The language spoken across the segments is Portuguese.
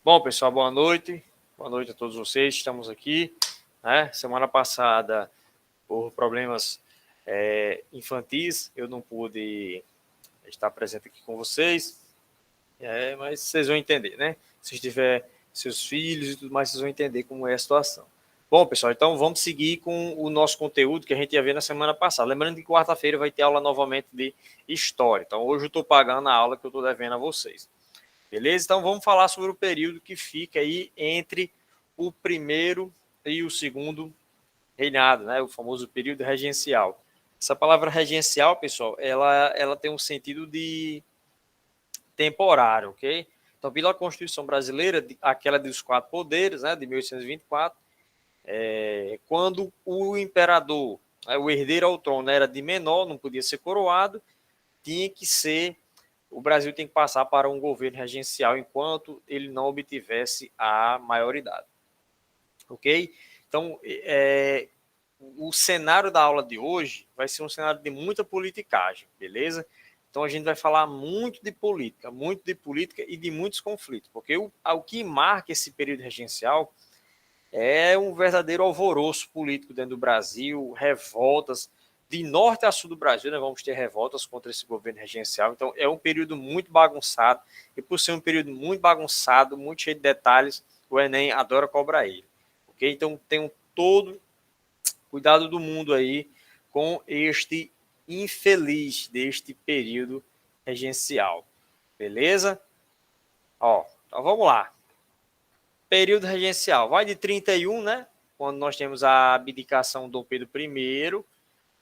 Bom, pessoal, boa noite. Boa noite a todos vocês. Estamos aqui, né? Semana passada, por problemas infantis, eu não pude estar presente aqui com vocês, mas vocês vão entender, né? Se tiver seus filhos e tudo mais, vocês vão entender como é a situação. Bom, pessoal, então vamos seguir com o nosso conteúdo que a gente ia ver na semana passada. Lembrando que quarta-feira vai ter aula novamente de História. Então, hoje eu estou pagando a aula que eu estou devendo a vocês. Beleza? Então vamos falar sobre o período que fica aí entre o primeiro e o segundo reinado, né? O famoso período regencial. Essa palavra regencial, pessoal, ela tem um sentido de temporário, ok? Então, pela Constituição Brasileira, aquela dos quatro poderes, né, de 1824, quando o imperador, o herdeiro ao trono, era de menor, não podia ser coroado, tinha que ser o Brasil tem que passar para um governo regencial enquanto ele não obtivesse a maioridade. Ok? Então, o cenário da aula de hoje vai ser um cenário de muita politicagem, beleza? Então, a gente vai falar muito de política e de muitos conflitos, porque o que marca esse período regencial é um verdadeiro alvoroço político dentro do Brasil, revoltas, de norte a sul do Brasil, nós vamos ter revoltas contra esse governo regencial. Então, é um período muito bagunçado. E por ser um período muito bagunçado, muito cheio de detalhes, o Enem adora cobrar ele. Ok? Então, tenham todo cuidado do mundo aí com este infeliz deste período regencial. Beleza? Então vamos lá. Período regencial vai de 31, né? Quando nós temos a abdicação do Dom Pedro I,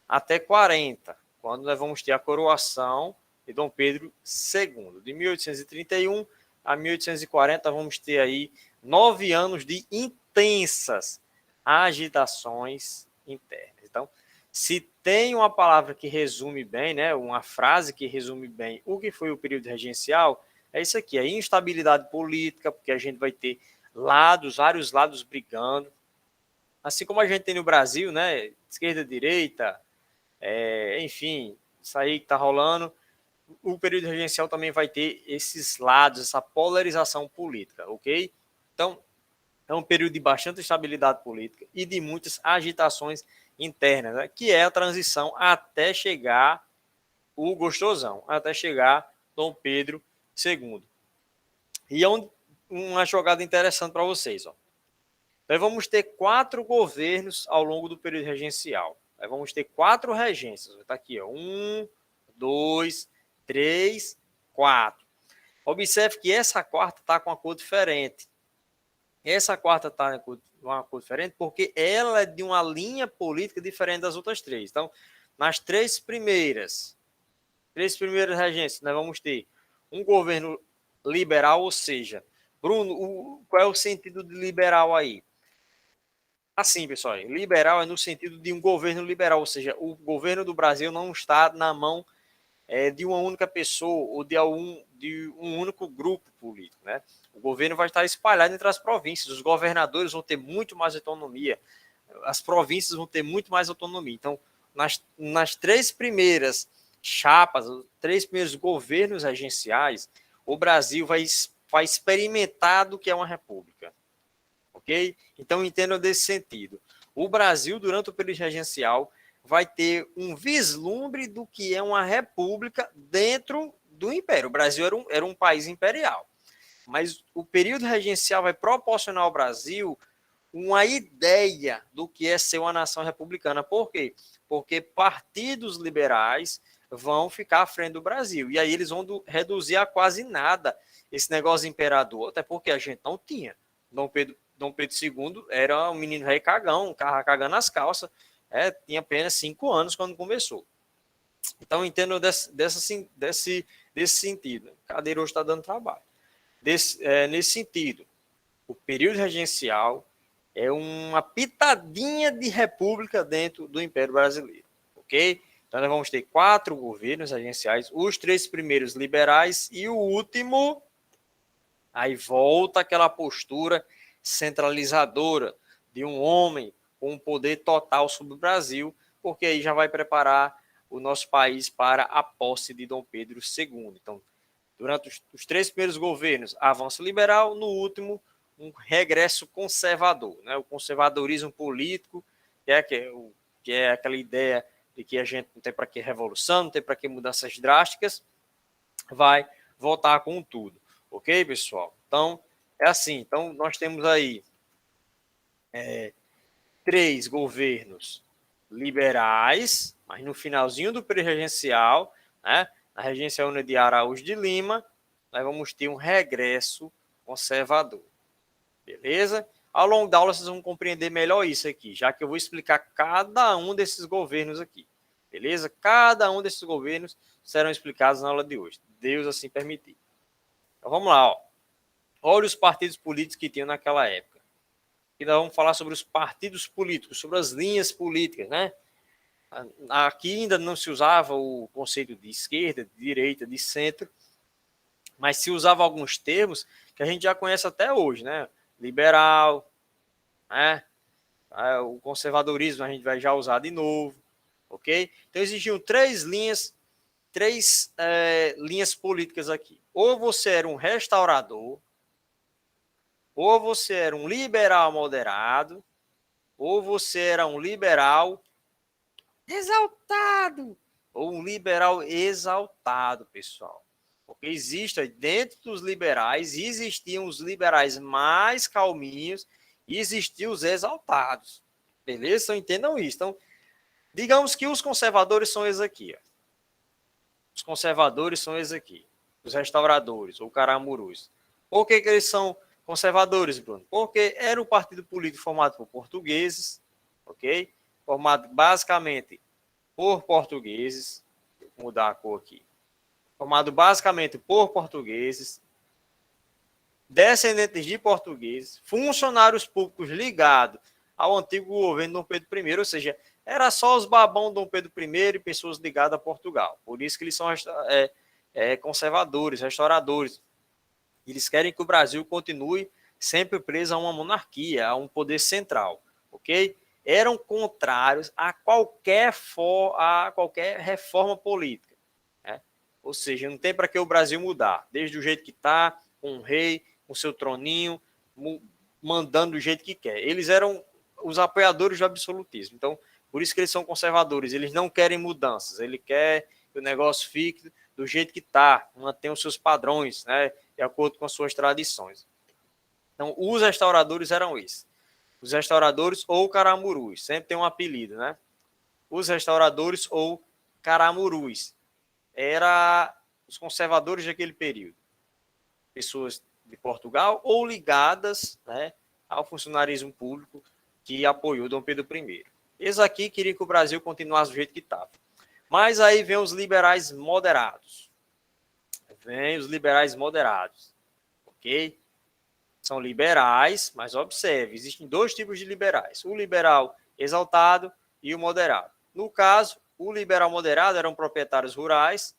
até 40, quando nós vamos ter a coroação de Dom Pedro II. De 1831 a 1840, vamos ter aí 9 anos de intensas agitações internas. Então, se tem uma palavra que resume bem, né, uma frase que resume bem o que foi o período regencial, é isso aqui, a instabilidade política, porque a gente vai ter vários lados brigando, assim como a gente tem no Brasil, né, esquerda, direita, enfim, isso aí que está rolando. O período regencial também vai ter esses lados, essa polarização política, ok? Então, é um período de bastante estabilidade política e de muitas agitações internas, né? Que é a transição até chegar o gostosão, até chegar Dom Pedro II. E é uma jogada interessante para vocês, ó. Nós vamos ter 4 governos ao longo do período regencial. Nós vamos ter 4 regências. Está aqui, ó. 1, 2, 3, 4. Observe que essa quarta está com uma cor diferente. Essa quarta está com uma cor diferente porque ela é de uma linha política diferente das outras 3. Então, nas 3 primeiras regências, nós vamos ter um governo liberal, ou seja, Bruno, qual é o sentido de liberal aí? Assim, pessoal, liberal é no sentido de um governo liberal, ou seja, o governo do Brasil não está na mão de uma única pessoa ou de um único grupo político, né? O governo vai estar espalhado entre as províncias, os governadores vão ter muito mais autonomia, as províncias vão ter muito mais autonomia. Então, nas 3 primeiras chapas, os 3 primeiros governos regenciais, o Brasil vai experimentar do que é uma república. Ok? Então, entendam desse sentido. O Brasil, durante o período regencial, vai ter um vislumbre do que é uma república dentro do Império. O Brasil era um país imperial. Mas o período regencial vai proporcionar ao Brasil uma ideia do que é ser uma nação republicana. Por quê? Porque partidos liberais vão ficar à frente do Brasil. E aí eles vão reduzir a quase nada esse negócio de imperador, até porque a gente não tinha. Dom Pedro II era um menino rei cagão, cagando as calças, tinha apenas 5 anos quando começou. Então, entendo desse sentido. A cadeira hoje está dando trabalho. Nesse sentido, o período regencial é uma pitadinha de república dentro do Império Brasileiro, ok? Então, nós vamos ter 4 governos regenciais, os 3 primeiros liberais e o último, aí volta aquela postura centralizadora de um homem com um poder total sobre o Brasil, porque aí já vai preparar o nosso país para a posse de Dom Pedro II. Então, Durante os 3 primeiros governos, avanço liberal, no último, um regresso conservador, né? O conservadorismo político, que é aquela ideia de que a gente não tem para que revolução, não tem para que mudanças drásticas, vai voltar com tudo. Ok, pessoal? Então, é assim. Então, nós temos aí 3 governos liberais, mas no finalzinho do presidencial, né, na regência Una de Araújo de Lima, nós vamos ter um regresso conservador. Beleza? Ao longo da aula vocês vão compreender melhor isso aqui, já que eu vou explicar cada um desses governos aqui. Beleza? Cada um desses governos serão explicados na aula de hoje. Deus assim permitir. Então vamos lá, ó. Olha os partidos políticos que tinham naquela época. E nós vamos falar sobre os partidos políticos, sobre as linhas políticas, né? Aqui ainda não se usava o conceito de esquerda, de direita, de centro, mas se usava alguns termos que a gente já conhece até hoje, né? Liberal, né? O conservadorismo a gente vai já usar de novo, ok? Então existiam três linhas políticas aqui. Ou você era um restaurador, ou você era um liberal moderado, ou você era um liberal exaltado, ou um liberal exaltado, pessoal. Porque existe, dentro dos liberais, existiam os liberais mais calminhos e existiam os exaltados. Beleza? Então entendam isso. Então, digamos que os conservadores são esses aqui. Ó. Os conservadores são esses aqui. Os restauradores, ou caramurus. Por que eles são conservadores, Bruno? Porque era um partido político formado por portugueses, ok? Formado basicamente por portugueses. Vou mudar a cor aqui. Formado basicamente por portugueses, descendentes de portugueses, funcionários públicos ligados ao antigo governo Dom Pedro I, ou seja, era só os babão Dom Pedro I e pessoas ligadas a Portugal. Por isso que eles são conservadores, restauradores. Eles querem que o Brasil continue sempre preso a uma monarquia, a um poder central, ok? Eram contrários a qualquer reforma política. Né? Ou seja, não tem para que o Brasil mudar, desde o jeito que está, com o rei, com seu troninho, mandando do jeito que quer. Eles eram os apoiadores do absolutismo. Então, por isso que eles são conservadores. Eles não querem mudanças. Ele quer que o negócio fique do jeito que está, mantenha os seus padrões, né, de acordo com as suas tradições. Então, os restauradores eram esses. Os restauradores ou caramurus. Sempre tem um apelido, né? Os restauradores ou caramurus. Era os conservadores daquele período. Pessoas de Portugal ou ligadas, né, ao funcionarismo público que apoiou Dom Pedro I. Eles aqui queriam que o Brasil continuasse do jeito que estava. Mas aí vem os liberais moderados. Vem os liberais moderados. Ok? São liberais, mas observe, existem 2 tipos de liberais. O liberal exaltado e o moderado. No caso, o liberal moderado eram proprietários rurais,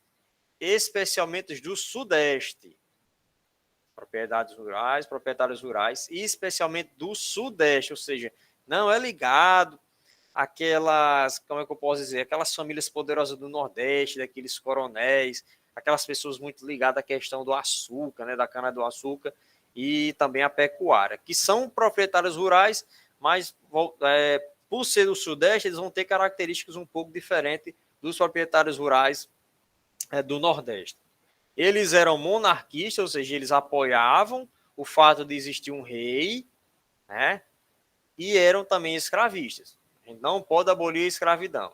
especialmente do Sudeste. Proprietários rurais, e especialmente do Sudeste, ou seja, não é ligado àquelas, como é que eu posso dizer, aquelas famílias poderosas do Nordeste, daqueles coronéis, aquelas pessoas muito ligadas à questão do açúcar, né, da cana-do-açúcar, e também a pecuária, que são proprietários rurais, mas por ser do Sudeste, eles vão ter características um pouco diferentes dos proprietários rurais do Nordeste. Eles eram monarquistas, ou seja, eles apoiavam o fato de existir um rei, né? E eram também escravistas. A gente não pode abolir a escravidão.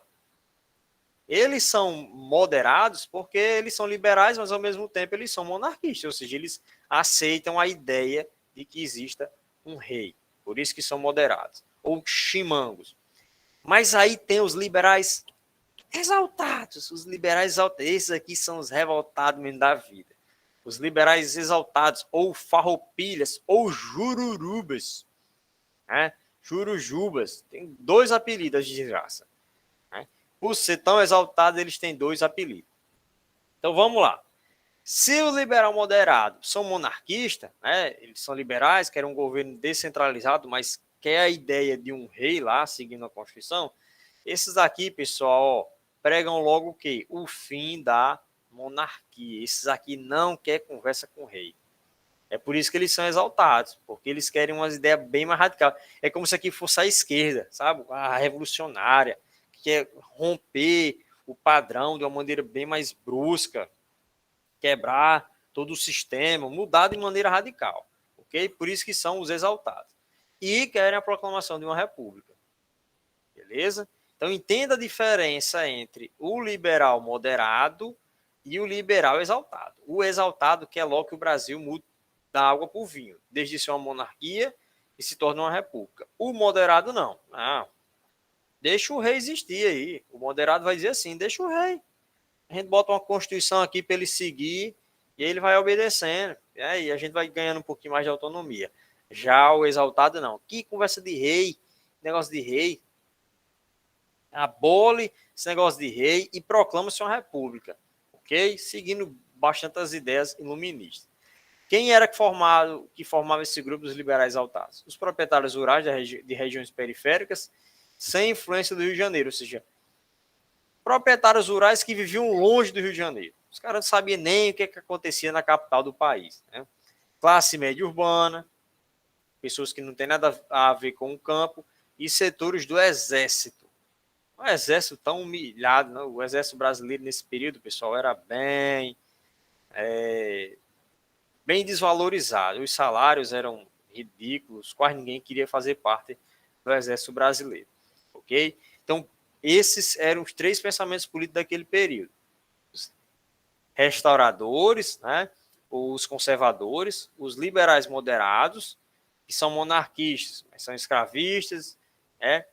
Eles são moderados porque eles são liberais, mas ao mesmo tempo eles são monarquistas, ou seja, eles aceitam a ideia de que exista um rei. Por isso que são moderados. Ou chimangos. Mas aí tem os liberais exaltados. Os liberais exaltados. Esses aqui são os revoltados mesmo da vida. Os liberais exaltados, ou farroupilhas, ou jururubas. Né? Jurujubas. Tem 2 apelidos de desgraça. Né? Por ser tão exaltado, eles têm 2 apelidos. Então vamos lá. Se o liberal moderado são monarquistas, né, eles são liberais, querem um governo descentralizado, mas quer a ideia de um rei lá, seguindo a Constituição, esses aqui, pessoal, pregam logo o quê? O fim da monarquia. Esses aqui não querem conversa com o rei. É por isso que eles são exaltados, porque eles querem umas ideias bem mais radicais. É como se aqui fosse a esquerda, sabe? A revolucionária, que quer romper o padrão de uma maneira bem mais brusca, quebrar todo o sistema, mudar de maneira radical, ok? Por isso que são os exaltados. E querem a proclamação de uma república, beleza? Então entenda a diferença entre o liberal moderado e o liberal exaltado. O exaltado quer logo que o Brasil mude da água para o vinho, desde ser uma monarquia e se torne uma república. O moderado não. Não. Deixa o rei existir aí. O moderado vai dizer assim, deixa o rei. A gente bota uma constituição aqui para ele seguir e ele vai obedecendo. E aí a gente vai ganhando um pouquinho mais de autonomia. Já o exaltado não. Que conversa de rei, negócio de rei. Abole esse negócio de rei e proclama-se uma república. Ok? Seguindo bastante as ideias iluministas. Quem era que formava esse grupo dos liberais exaltados? Os proprietários rurais de regiões periféricas, sem influência do Rio de Janeiro, ou seja, proprietários rurais que viviam longe do Rio de Janeiro. Os caras não sabiam nem o que acontecia na capital do país. Né? Classe média urbana, pessoas que não têm nada a ver com o campo, e setores do exército. O exército tão humilhado, né? O exército brasileiro nesse período, pessoal, era bem desvalorizado. Os salários eram ridículos, quase ninguém queria fazer parte do exército brasileiro, ok? Então, esses eram os três pensamentos políticos daquele período. Os restauradores, né? Os conservadores, os liberais moderados, que são monarquistas, mas são escravistas, né?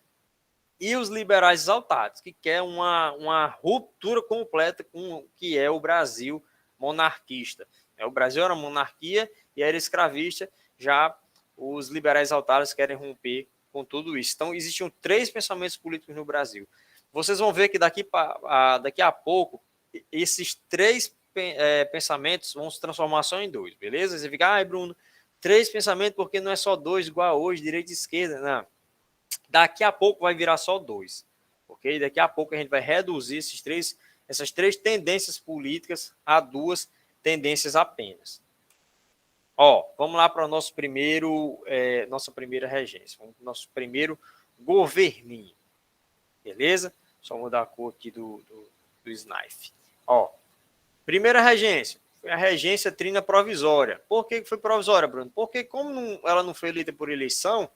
E os liberais exaltados, que quer uma ruptura completa com o que é o Brasil monarquista. O Brasil era monarquia e era escravista, já os liberais exaltados querem romper com tudo isso. Então, existiam três pensamentos políticos no Brasil. Vocês vão ver que daqui a pouco, esses três pensamentos vão se transformar só em dois, beleza? Você fica, Bruno, três pensamentos porque não é só dois igual hoje, direita e esquerda. Não. Daqui a pouco vai virar só dois, ok? Daqui a pouco a gente vai reduzir essas três tendências políticas a duas tendências apenas. Vamos lá para o nosso nossa primeira regência, vamos para o nosso primeiro governinho, beleza? Só mudar a cor aqui do Snipe. Primeira regência, foi a regência trina provisória. Por que foi provisória, Bruno? Porque como ela não foi eleita por eleição,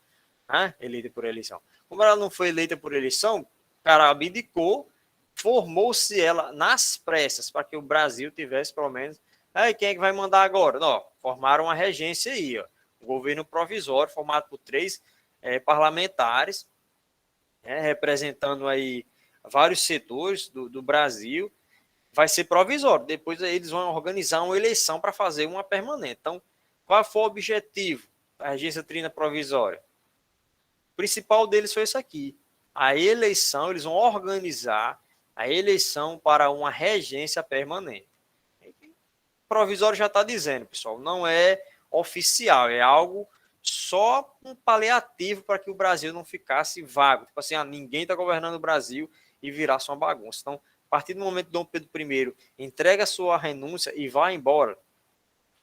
como ela não foi eleita por eleição, o cara abdicou, formou-se ela nas pressas para que o Brasil tivesse pelo menos. Quem é que vai mandar agora? Não, formaram uma regência aí, um governo provisório formado por três parlamentares, representando aí vários setores do Brasil. Vai ser provisório. Depois eles vão organizar uma eleição para fazer uma permanente. Então, qual foi o objetivo da regência trina provisória? O principal deles foi isso aqui. A eleição, eles vão organizar a eleição para uma regência permanente. O provisório já está dizendo, pessoal, não é oficial, é algo só um paliativo para que o Brasil não ficasse vago. Tipo assim, ninguém está governando o Brasil e virasse uma bagunça. Então, a partir do momento que Dom Pedro I entrega a sua renúncia e vai embora,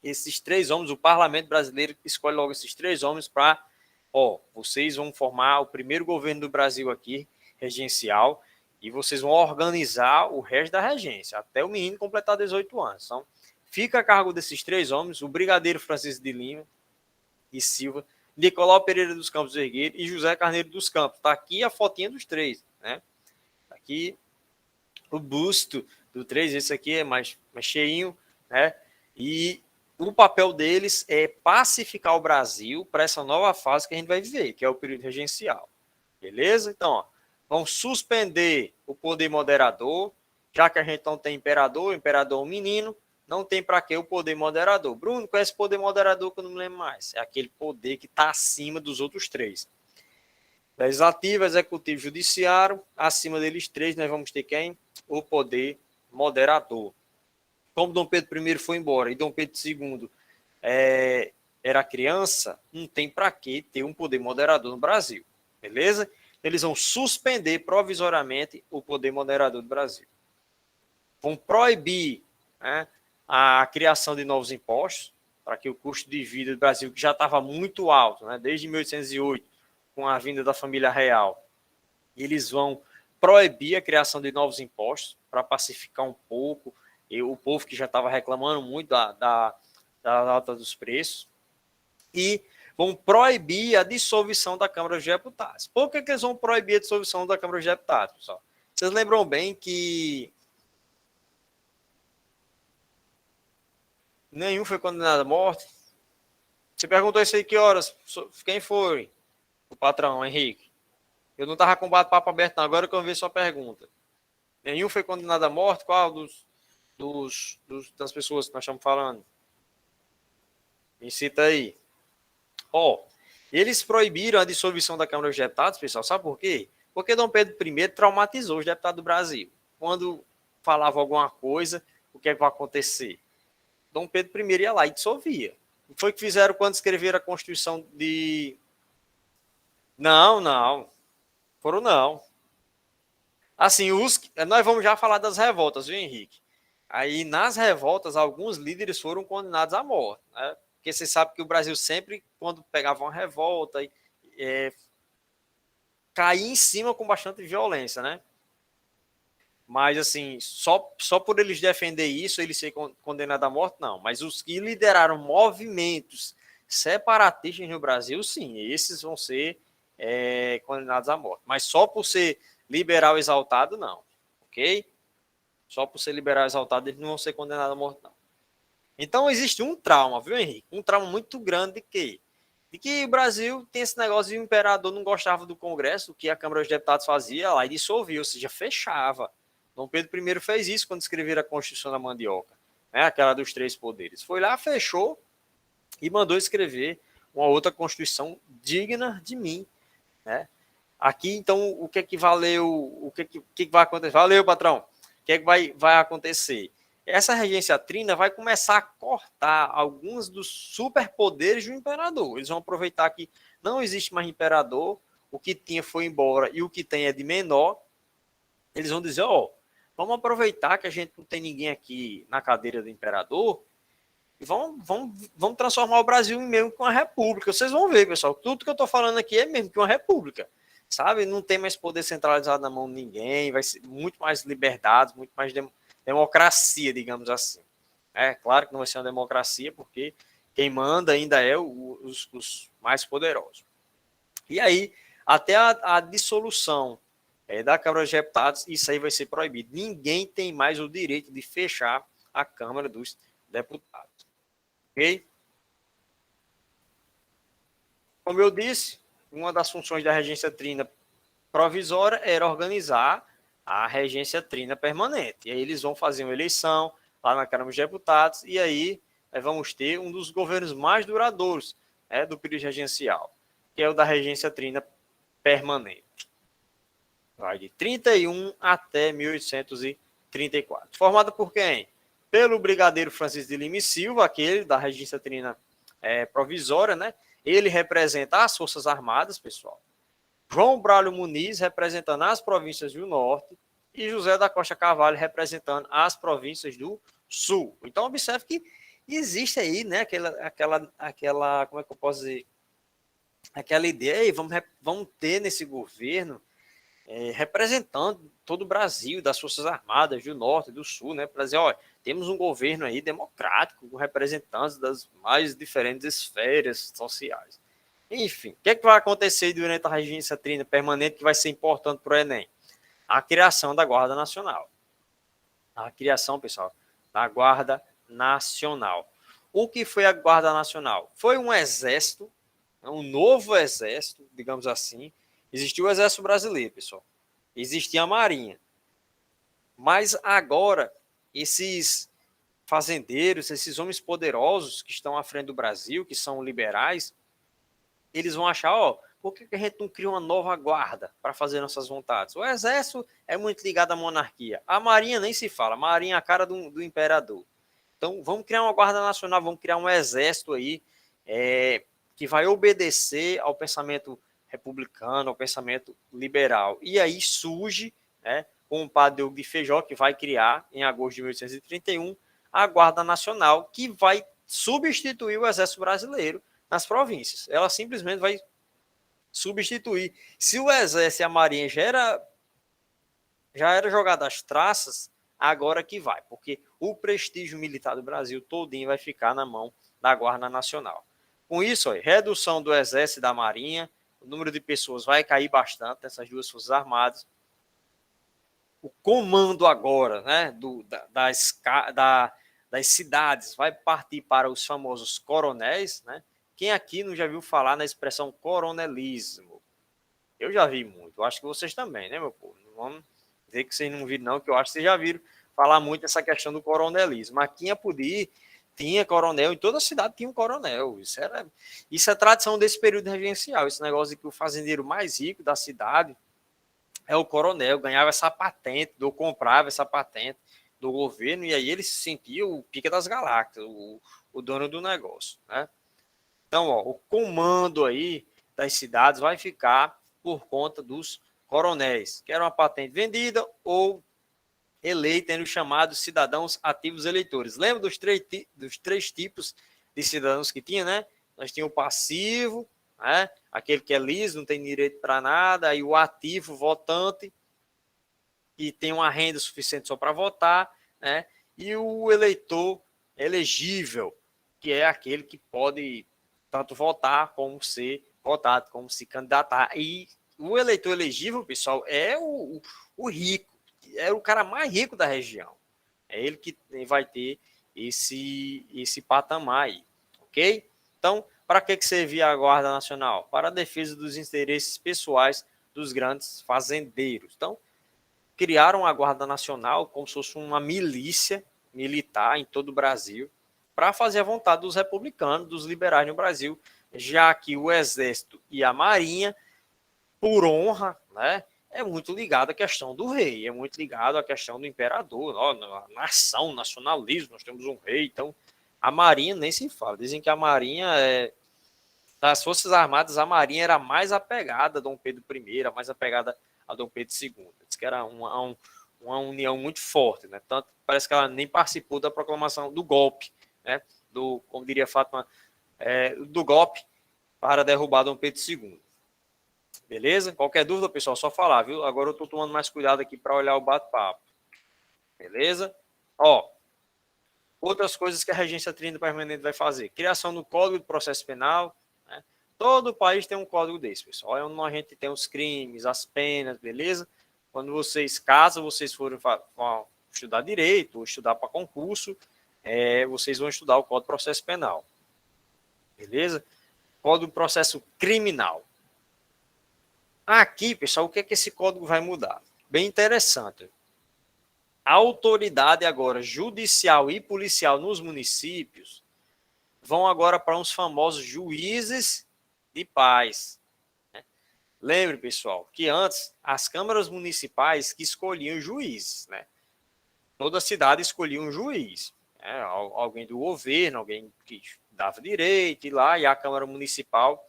esses três homens, o parlamento brasileiro escolhe logo esses três homens para vocês vão formar o primeiro governo do Brasil aqui, regencial, e vocês vão organizar o resto da regência, até o menino completar 18 anos. Então, fica a cargo desses três homens, o brigadeiro Francisco de Lima e Silva, Nicolau Pereira dos Campos Vergueiro e José Carneiro dos Campos. Está aqui a fotinha dos três, né? Tá aqui o busto do três, esse aqui é mais cheinho, né? E o papel deles é pacificar o Brasil para essa nova fase que a gente vai viver, que é o período regencial. Beleza? Então, vão suspender o poder moderador, já que a gente não tem imperador, o imperador é um menino, não tem para que o poder moderador. Bruno, qual é esse poder moderador que eu não me lembro mais? É aquele poder que está acima dos outros três. Legislativo, executivo, judiciário, acima deles três, nós vamos ter quem? O poder moderador. Como Dom Pedro I foi embora e Dom Pedro II era criança, não tem para que ter um poder moderador no Brasil, beleza? Eles vão suspender provisoriamente o poder moderador do Brasil. Vão proibir né, a criação de novos impostos, para que o custo de vida do Brasil, que já estava muito alto, né, desde 1808, com a vinda da família real, eles vão proibir a criação de novos impostos para pacificar um pouco e o povo que já estava reclamando muito da alta dos preços, e vão proibir a dissolução da Câmara dos Deputados. Por que eles vão proibir a dissolução da Câmara dos Deputados, pessoal? Vocês lembram bem que nenhum foi condenado à morte? Você perguntou isso aí que horas? Quem foi? O patrão, Henrique. Eu não estava com o bate-papo aberto, não. Agora que eu vi sua pergunta. Nenhum foi condenado à morte? Qual das pessoas que nós estamos falando? Me cita aí. Ó, eles proibiram a dissolução da Câmara dos Deputados, pessoal. Sabe por quê? Porque Dom Pedro I traumatizou os deputados do Brasil. Quando falava alguma coisa, o que é que vai acontecer? Dom Pedro I ia lá e dissolvia. Foi o que fizeram quando escreveram a Constituição de... Não. Foram não. Assim, nós vamos já falar das revoltas, viu, Henrique? Aí, nas revoltas, alguns líderes foram condenados à morte, né? Porque você sabe que o Brasil sempre, quando pegava uma revolta, caía em cima com bastante violência, né? Mas, assim, só por eles defender isso, eles ser condenados à morte, não. Mas os que lideraram movimentos separatistas no Brasil, sim, esses vão ser condenados à morte. Mas só por ser liberal exaltado, não. Ok? Só por ser liberal exaltado, eles não vão ser condenados à morte, não. Então, existe um trauma, viu, Henrique? Um trauma muito grande de que o Brasil tem esse negócio de o imperador não gostava do Congresso, o que a Câmara dos Deputados fazia lá e dissolvia, ou seja, fechava. Dom Pedro I fez isso quando escreveram a Constituição da Mandioca, né? Aquela dos 3 poderes. Foi lá, fechou e mandou escrever uma outra Constituição digna de mim, né? Aqui, então, o que é que valeu, o que vai acontecer? Valeu, patrão. O que é que vai acontecer? Essa regência trina vai começar a cortar alguns dos superpoderes do imperador. Eles vão aproveitar que não existe mais imperador, o que tinha foi embora e o que tem é de menor. Eles vão dizer, vamos aproveitar que a gente não tem ninguém aqui na cadeira do imperador e vamos transformar o Brasil em mesmo que uma república. Vocês vão ver, pessoal, tudo que eu estou falando aqui é mesmo que uma república. Sabe? Não tem mais poder centralizado na mão de ninguém, vai ser muito mais liberdade, muito mais democracia, digamos assim. É claro que não vai ser uma democracia, porque quem manda ainda é os mais poderosos. E aí, até a dissolução da Câmara dos Deputados, isso aí vai ser proibido. Ninguém tem mais o direito de fechar a Câmara dos Deputados. Ok? Como eu disse, uma das funções da regência trina provisória era organizar a regência trina permanente. E aí eles vão fazer uma eleição lá na Câmara dos Deputados e aí vamos ter um dos governos mais duradouros do período regencial, que é o da regência trina permanente. Vai de 31 até 1834. Formada por quem? Pelo brigadeiro Francisco de Lima e Silva, aquele da regência trina provisória, né? Ele representa as Forças Armadas, pessoal. João Braulio Muniz representando as províncias do Norte e José da Costa Carvalho representando as províncias do Sul. Então, observe que existe aí, né, aquela como é que eu posso dizer? Aquela ideia, vamos ter nesse governo representando todo o Brasil, das Forças Armadas do Norte e do Sul, né, para dizer, olha, temos um governo aí democrático, com representantes das mais diferentes esferas sociais. Enfim, o que vai acontecer durante a regência trina permanente que vai ser importante para o Enem? A criação da Guarda Nacional. A criação, pessoal, da Guarda Nacional. O que foi a Guarda Nacional? Foi um exército, um novo exército, digamos assim. Existiu o Exército Brasileiro, pessoal. Existia a Marinha. Mas agora, esses fazendeiros, esses homens poderosos que estão à frente do Brasil, que são liberais, eles vão achar, por que a gente não cria uma nova guarda para fazer nossas vontades? O exército é muito ligado à monarquia. A marinha nem se fala. A marinha é a cara do imperador. Então, vamos criar uma guarda nacional, vamos criar um exército aí que vai obedecer ao pensamento republicano, ao pensamento liberal. E aí surge, com o padre Diogo de Feijó, que vai criar, em agosto de 1831, a Guarda Nacional, que vai substituir o Exército Brasileiro nas províncias. Ela simplesmente vai substituir. Se o Exército e a Marinha já era jogado às traças, agora que vai, porque o prestígio militar do Brasil todinho vai ficar na mão da Guarda Nacional. Com isso, redução do Exército e da Marinha, o número de pessoas vai cair bastante nessas duas forças armadas. O comando agora, né, das cidades vai partir para os famosos coronéis, né? Quem aqui não já viu falar na expressão coronelismo? Eu já vi muito, eu acho que vocês também, né, meu povo? Não vamos dizer que vocês não viram, não, que eu acho que vocês já viram falar muito dessa questão do coronelismo. Aqui em Apodi tinha coronel, em toda a cidade tinha um coronel. Isso é tradição desse período regencial, esse negócio de que o fazendeiro mais rico da cidade é o coronel, ganhava essa patente, ou comprava essa patente do governo, e aí ele se sentia o pica das galáxias, o dono do negócio, né? Então, ó, o comando aí das cidades vai ficar por conta dos coronéis, que era uma patente vendida ou eleita entre os chamados cidadãos ativos eleitores. Lembra dos três tipos de cidadãos que tinha, né? Nós tínhamos o passivo, né? Aquele que é liso, não tem direito para nada, aí o ativo, votante, que tem uma renda suficiente só para votar, né? E o eleitor elegível, que é aquele que pode tanto votar como ser votado, como se candidatar. E o eleitor elegível, pessoal, é o rico, é o cara mais rico da região. É ele que vai ter esse patamar aí, ok? Então, para que servia a Guarda Nacional? Para a defesa dos interesses pessoais dos grandes fazendeiros. Então, criaram a Guarda Nacional como se fosse uma milícia militar em todo o Brasil para fazer a vontade dos republicanos, dos liberais no Brasil, já que o Exército e a Marinha, por honra, né, é muito ligado à questão do rei, é muito ligado à questão do imperador, ó, nação, nacionalismo, nós temos um rei, então a Marinha nem se fala. Dizem que a Marinha das Forças Armadas, a Marinha era mais apegada a Dom Pedro I, mais apegada a Dom Pedro II. Diz que era uma união muito forte, né? Tanto parece que ela nem participou da proclamação do golpe, né? Como diria Fátima, do golpe para derrubar Dom Pedro II. Beleza? Qualquer dúvida, pessoal, só falar, viu? Agora eu tô tomando mais cuidado aqui para olhar o bate-papo. Beleza? Ó, outras coisas que a Regência Tríade Permanente vai fazer. Criação do Código de Processo Penal, né? Todo país tem um código desse, pessoal. É onde a gente tem os crimes, as penas, beleza? Quando vocês, caso vocês forem estudar direito ou estudar para concurso, vocês vão estudar o Código de Processo Penal. Beleza? Código de Processo Criminal. Aqui, pessoal, o que é que esse código vai mudar? Bem interessante. A autoridade agora judicial e policial nos municípios vão agora para uns famosos juízes de paz. Né? Lembre, pessoal, que antes as câmaras municipais que escolhiam juízes, né? Toda cidade escolhia um juiz, né? Alguém do governo, alguém que dava direito, e lá, e a Câmara Municipal,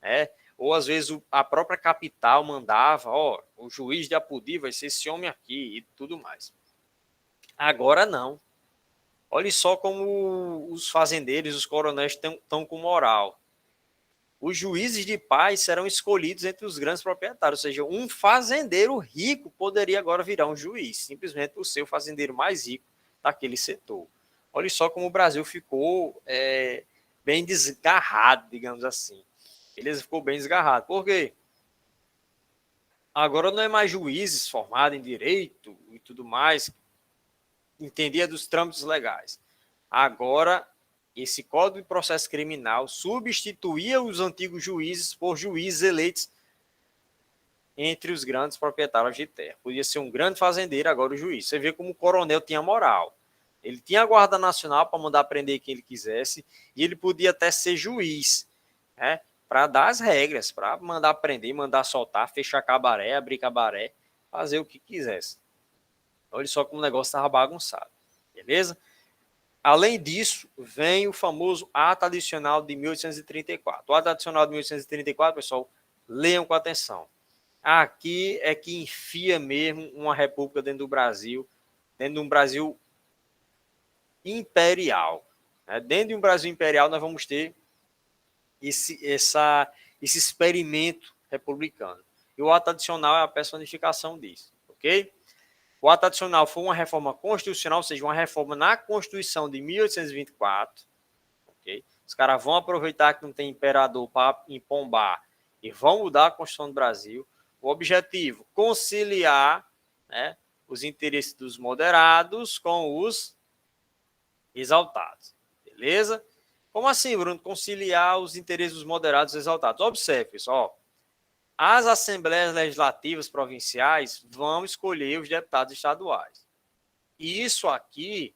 né? Ou às vezes a própria capital mandava, ó, o juiz de Apodi vai ser esse homem aqui e tudo mais. Agora não. Olha só como os fazendeiros, os coronéis estão com moral. Os juízes de paz serão escolhidos entre os grandes proprietários, ou seja, um fazendeiro rico poderia agora virar um juiz, simplesmente por ser o fazendeiro mais rico daquele setor. Olha só como o Brasil ficou bem desgarrado, digamos assim. Beleza? Ficou bem desgarrado. Por quê? Agora não é mais juízes formados em direito e tudo mais, entendia dos trâmites legais. Agora, esse Código de Processo Criminal substituía os antigos juízes por juízes eleitos entre os grandes proprietários de terra. Podia ser um grande fazendeiro, agora o juiz. Você vê como o coronel tinha moral. Ele tinha a Guarda Nacional para mandar prender quem ele quisesse e ele podia até ser juiz, né? Para dar as regras, para mandar prender, mandar soltar, fechar cabaré, abrir cabaré, fazer o que quisesse. Olha só como o negócio estava bagunçado, beleza? Além disso, vem o famoso Ato Adicional de 1834. O Ato Adicional de 1834, pessoal, leiam com atenção. Aqui é que enfia mesmo uma república dentro do Brasil imperial. Dentro de um Brasil imperial, nós vamos ter esse experimento republicano. E o ato adicional é a personificação disso, ok? O ato adicional foi uma reforma constitucional, ou seja, uma reforma na Constituição de 1824, ok? Os caras vão aproveitar que não tem imperador para empombar e vão mudar a Constituição do Brasil. O objetivo, conciliar, né, os interesses dos moderados com os exaltados. Beleza? Como assim, Bruno? Conciliar os interesses dos moderados e exaltados. Observe, pessoal. As assembleias legislativas provinciais vão escolher os deputados estaduais. E isso aqui,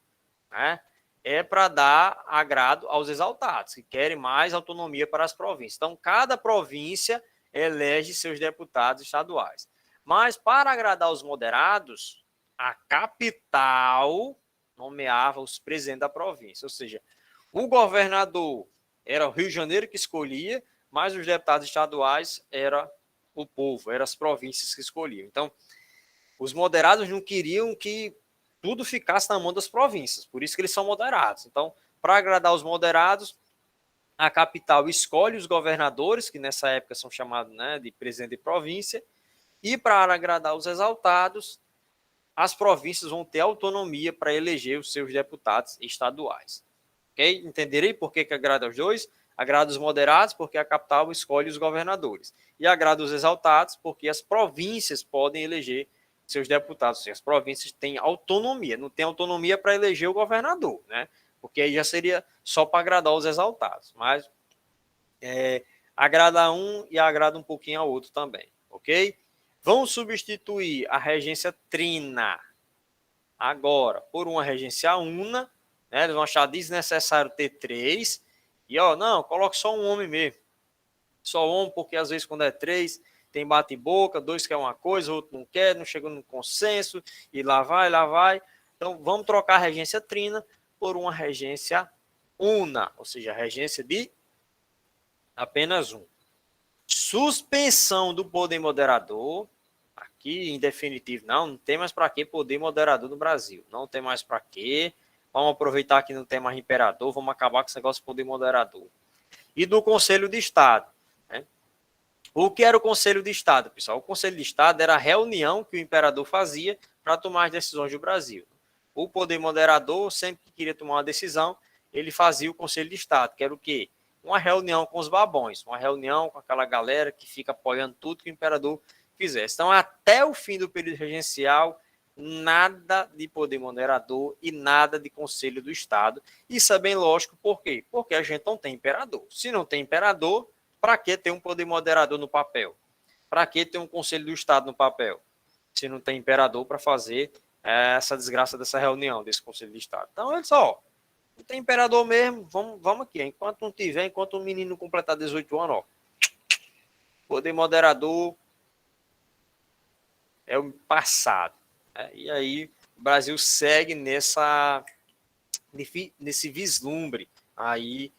né, é para dar agrado aos exaltados, que querem mais autonomia para as províncias. Então, cada província elege seus deputados estaduais. Mas, para agradar os moderados, a capital nomeava os presidentes da província. Ou seja, o governador era o Rio de Janeiro que escolhia, mas os deputados estaduais era o povo, eram as províncias que escolhiam. Então, os moderados não queriam que tudo ficasse na mão das províncias, por isso que eles são moderados. Então, para agradar os moderados, a capital escolhe os governadores, que nessa época são chamados, né, de presidente de província, e para agradar os exaltados, as províncias vão ter autonomia para eleger os seus deputados estaduais. Ok? Entenderei por que agrada os dois? Agrada os moderados, porque a capital escolhe os governadores. E agrada os exaltados, porque as províncias podem eleger seus deputados. Ou seja, as províncias têm autonomia. Não tem autonomia para eleger o governador, né? Porque aí já seria só para agradar os exaltados. Mas agrada um e agrada um pouquinho ao outro também. Ok? Vão substituir a regência trina agora por uma regência una, né? Eles vão achar desnecessário ter 3. E, não, coloque só um homem mesmo. Só um homem, porque às vezes quando é 3, tem bate-boca, 2 quer uma coisa, o outro não quer, não chegou no consenso, e lá vai, lá vai. Então, vamos trocar a regência trina por uma regência una, ou seja, a regência de apenas um. Suspensão do poder moderador. Aqui, em definitivo, não tem mais para que poder moderador no Brasil. Não tem mais para que. Vamos aproveitar que não tem mais imperador, vamos acabar com esse negócio de poder moderador. E do Conselho de Estado. Né? O que era o Conselho de Estado, pessoal? O Conselho de Estado era a reunião que o imperador fazia para tomar as decisões do Brasil. O poder moderador, sempre que queria tomar uma decisão, ele fazia o Conselho de Estado, que era o quê? Uma reunião com os babões, uma reunião com aquela galera que fica apoiando tudo que o imperador fizesse. Então, até o fim do período regencial, nada de poder moderador e nada de Conselho do Estado. Isso é bem lógico, por quê? Porque a gente não tem imperador. Se não tem imperador, para que ter um poder moderador no papel? Para que ter um Conselho do Estado no papel? Se não tem imperador para fazer essa desgraça dessa reunião, desse Conselho de Estado. Então, olha só, não tem imperador mesmo, vamos aqui. Enquanto não tiver, enquanto o menino completar 18 anos, ó, poder moderador é o passado. E aí o Brasil segue nesse vislumbre aí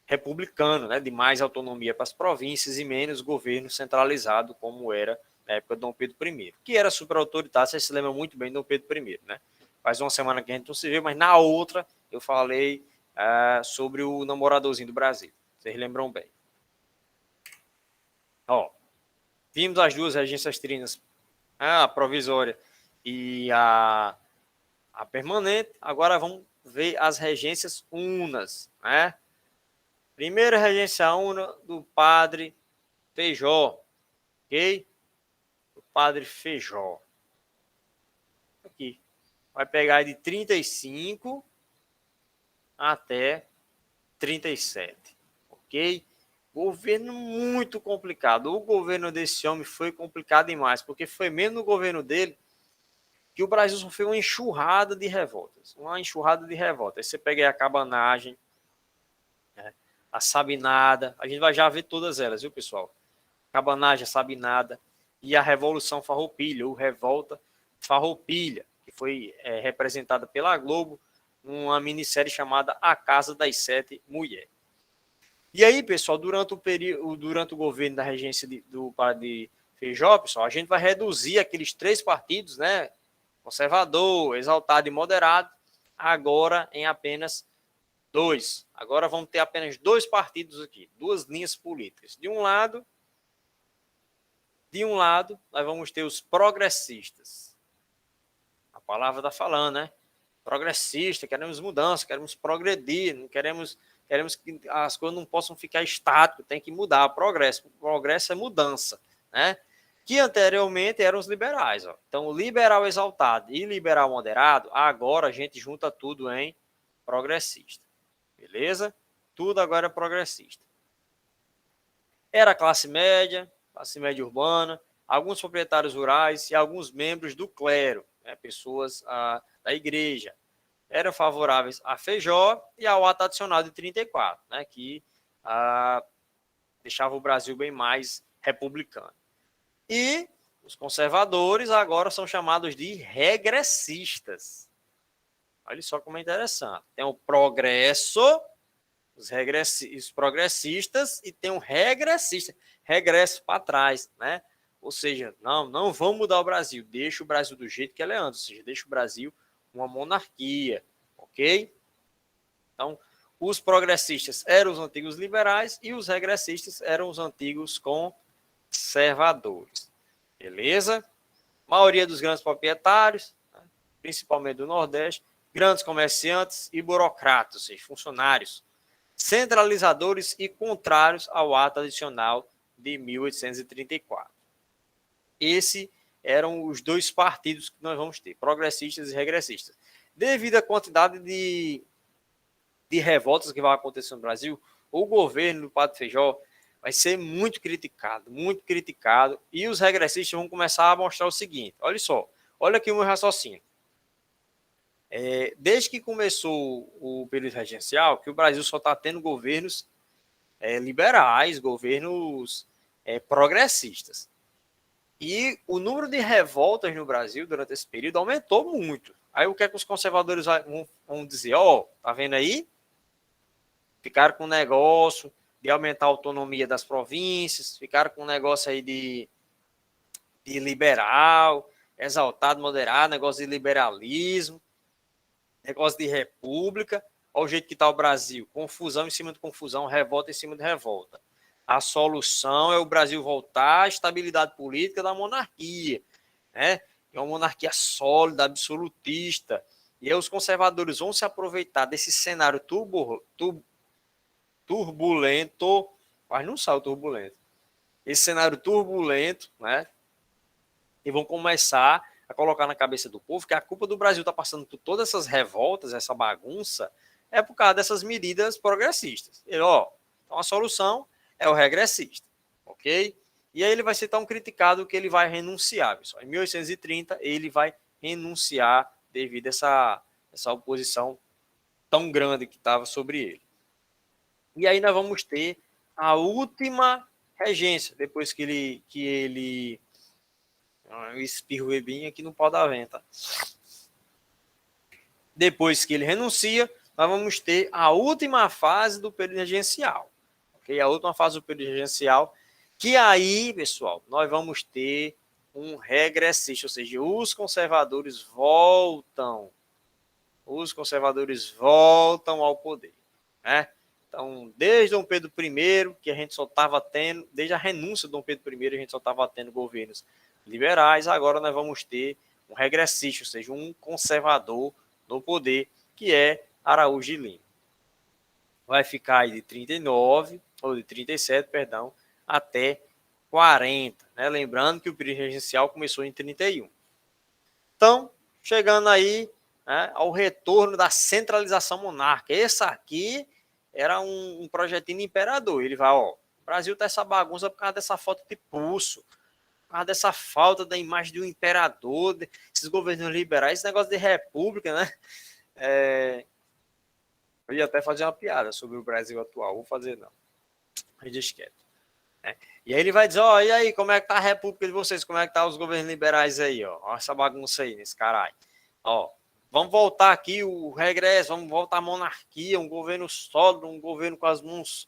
republicano, né, de mais autonomia para as províncias e menos governo centralizado, como era na época de Dom Pedro I, que era super autoritário. Vocês se lembram muito bem de Dom Pedro I, né? Faz uma semana que a gente não se vê, mas na outra eu falei sobre o namoradorzinho do Brasil. Vocês lembram bem. Vimos as duas regências trinas, a provisória e a permanente. Agora vamos ver as regências unas, né? Primeira regência una do padre Feijó, ok? Do padre Feijó. Aqui. Vai pegar de 35 até 37, ok? Governo muito complicado. O governo desse homem foi complicado demais, porque foi mesmo no governo dele que o Brasil sofreu uma enxurrada de revoltas. Aí você pega aí a cabanagem, né? A Sabinada, a gente vai já ver todas elas, viu, pessoal? Cabanagem, a Sabinada e a Revolução Farroupilha, ou Revolta Farroupilha, que foi representada pela Globo numa minissérie chamada A Casa das Sete Mulheres. E aí, pessoal, durante o governo da regência do padre Feijó, pessoal, a gente vai reduzir aqueles 3 partidos, né? Conservador, exaltado e moderado, agora em apenas 2. Agora vamos ter apenas 2 partidos aqui, 2 linhas políticas. De um lado, nós vamos ter os progressistas. A palavra está falando, né? Progressista, queremos mudança, queremos progredir, não queremos que as coisas não possam ficar estáticas, tem que mudar. Progresso é mudança, né? Que anteriormente eram os liberais. Ó. Então, o liberal exaltado e liberal moderado, agora a gente junta tudo em progressista. Beleza? Tudo agora é progressista. Era a classe média urbana, alguns proprietários rurais e alguns membros do clero, né, pessoas da igreja, eram favoráveis à Feijó e ao ato adicional de 34, né, que deixava o Brasil bem mais republicano. E os conservadores agora são chamados de regressistas. Olha só como é interessante. Tem o progresso, os progressistas, e tem um regressista, regresso para trás, né? Ou seja, não vamos mudar o Brasil, deixa o Brasil do jeito que ele é antes, ou seja, deixa o Brasil uma monarquia, ok? Então, os progressistas eram os antigos liberais e os regressistas eram os antigos conservadores, beleza? A maioria dos grandes proprietários, né, principalmente do Nordeste, grandes comerciantes e burocratas, ou seja, funcionários, centralizadores e contrários ao ato adicional de 1834. Esses eram os 2 partidos que nós vamos ter, progressistas e regressistas. Devido à quantidade de revoltas que vai acontecer no Brasil, o governo do Padre Feijó vai ser muito criticado, e os regressistas vão começar a mostrar o seguinte, olha só, olha aqui o meu raciocínio. Desde que começou o período regencial, que o Brasil só está tendo governos liberais, governos progressistas. E o número de revoltas no Brasil durante esse período aumentou muito. Aí o que é que os conservadores vão dizer? Tá vendo aí? Ficaram com o negócio de aumentar a autonomia das províncias, ficaram com o negócio aí de liberal, exaltado, moderado, negócio de liberalismo, negócio de república. Olha o jeito que está o Brasil, confusão em cima de confusão, revolta em cima de revolta. A solução é o Brasil voltar à estabilidade política da monarquia, né? É uma monarquia sólida, absolutista. E aí os conservadores vão se aproveitar desse cenário turbulento, mas não sai o turbulento. Esse cenário turbulento, né? E vão começar a colocar na cabeça do povo que a culpa do Brasil está passando por todas essas revoltas, essa bagunça, é por causa dessas medidas progressistas. Então a solução é o regressista, ok? E aí ele vai ser tão criticado que ele vai renunciar, pessoal. Em 1830, ele vai renunciar devido a essa oposição tão grande que estava sobre ele. E aí nós vamos ter a última regência, depois que ele eu espirro bem aqui no pau da venta. Depois que ele renuncia, nós vamos ter a última fase do período regencial. Okay? A última fase do período regencial, que aí, pessoal, nós vamos ter um regressista, ou seja, os conservadores voltam ao poder, né? Então, desde Dom Pedro I, que a gente só estava tendo, desde a renúncia de Dom Pedro I, a gente só estava tendo governos liberais, agora nós vamos ter um regressista, ou seja, um conservador no poder, que é Araújo de Lima. Vai ficar aí de 39, ou de 37, perdão, até 40, né? Lembrando que o período regencial começou em 31. Então, chegando aí, né, ao retorno da centralização monárquica. Esse aqui era um projetinho de imperador. Ele vai, o Brasil tá essa bagunça por causa dessa falta de pulso, por causa dessa falta da imagem de um imperador, esses governos liberais, esse negócio de república, né? Eu ia até fazer uma piada sobre o Brasil atual, vou fazer não. Deixa quieto. E aí ele vai dizer, e aí, como é que tá a república de vocês? Como é que tá os governos liberais aí, ó? Olha essa bagunça aí, nesse caralho. Vamos voltar aqui, o regresso, vamos voltar à monarquia, um governo sólido, um governo com as mãos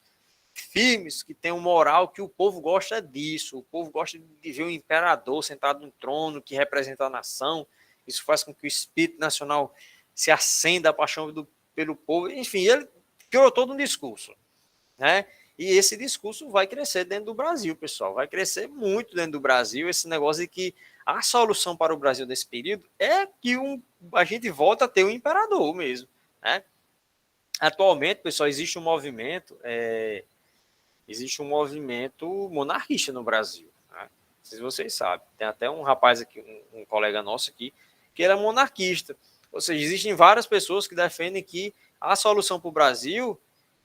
firmes, que tem um moral, que o povo gosta disso. O povo gosta de ver um imperador sentado no trono, que representa a nação. Isso faz com que o espírito nacional se acenda a paixão pelo povo. Enfim, ele criou todo um discurso, né? E esse discurso vai crescer dentro do Brasil, pessoal. Vai crescer muito dentro do Brasil. Esse negócio de que a solução para o Brasil nesse período é que a gente volta a ter um imperador mesmo, né? Atualmente, pessoal, existe um movimento monarquista no Brasil, né? Não sei se vocês sabem. Tem até um rapaz aqui, um colega nosso aqui, que ele é monarquista. Ou seja, existem várias pessoas que defendem que a solução para o Brasil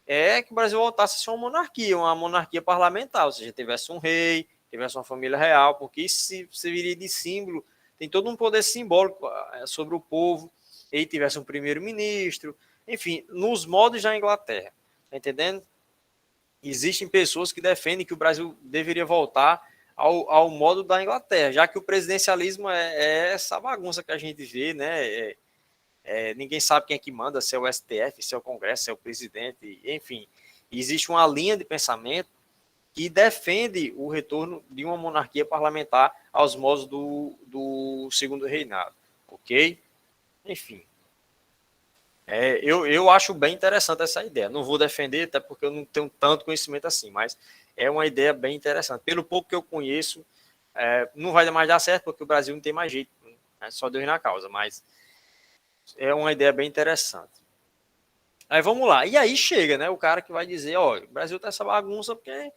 é que o Brasil voltasse a ser uma monarquia parlamentar, ou seja, tivesse um rei, tivesse uma família real, porque isso serviria de símbolo, tem todo um poder simbólico sobre o povo, e tivesse um primeiro-ministro, enfim, nos modos da Inglaterra, tá entendendo? Existem pessoas que defendem que o Brasil deveria voltar ao modo da Inglaterra, já que o presidencialismo é essa bagunça que a gente vê, né? Ninguém sabe quem é que manda, se é o STF, se é o Congresso, se é o presidente, enfim. Existe uma linha de pensamento que defende o retorno de uma monarquia parlamentar aos modos do segundo reinado, ok? Enfim, eu acho bem interessante essa ideia. Não vou defender, até porque eu não tenho tanto conhecimento assim, mas é uma ideia bem interessante. Pelo pouco que eu conheço, não vai mais dar certo, porque o Brasil não tem mais jeito, né? Só Deus na causa, mas é uma ideia bem interessante. Aí vamos lá. E aí chega, né? O cara que vai dizer, ó, o Brasil tá essa bagunça porque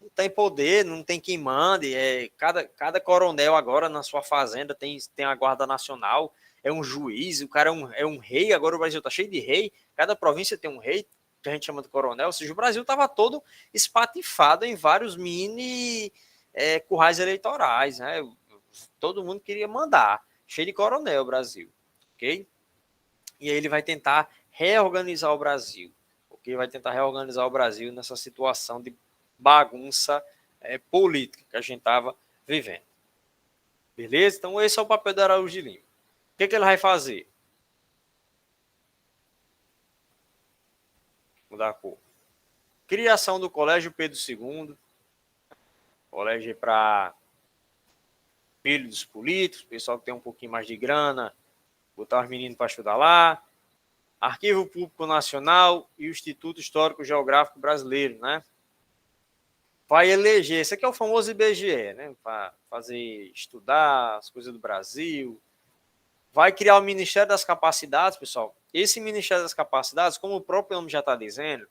não tem poder, não tem quem mande. Cada coronel agora na sua fazenda tem a Guarda Nacional, é um juiz, o cara é um rei, agora o Brasil tá cheio de rei, cada província tem um rei, que a gente chama de coronel, ou seja, o Brasil tava todo espatifado em vários mini currais eleitorais, né? Todo mundo queria mandar, cheio de coronel o Brasil, ok? E aí ele vai tentar reorganizar o Brasil, ok? Vai tentar reorganizar o Brasil nessa situação de bagunça política que a gente estava vivendo. Beleza? Então esse é o papel do Araújo de Lima. O que ele vai fazer? Mudar a cor. Criação do Colégio Pedro II, colégio para filhos dos políticos, pessoal que tem um pouquinho mais de grana, botar os meninos para estudar lá. Arquivo Público Nacional e o Instituto Histórico Geográfico Brasileiro, né? Vai eleger, esse aqui é o famoso IBGE, né? Para fazer, estudar as coisas do Brasil. Vai criar o Ministério das Capacidades, pessoal. Esse Ministério das Capacidades, como o próprio nome já está dizendo,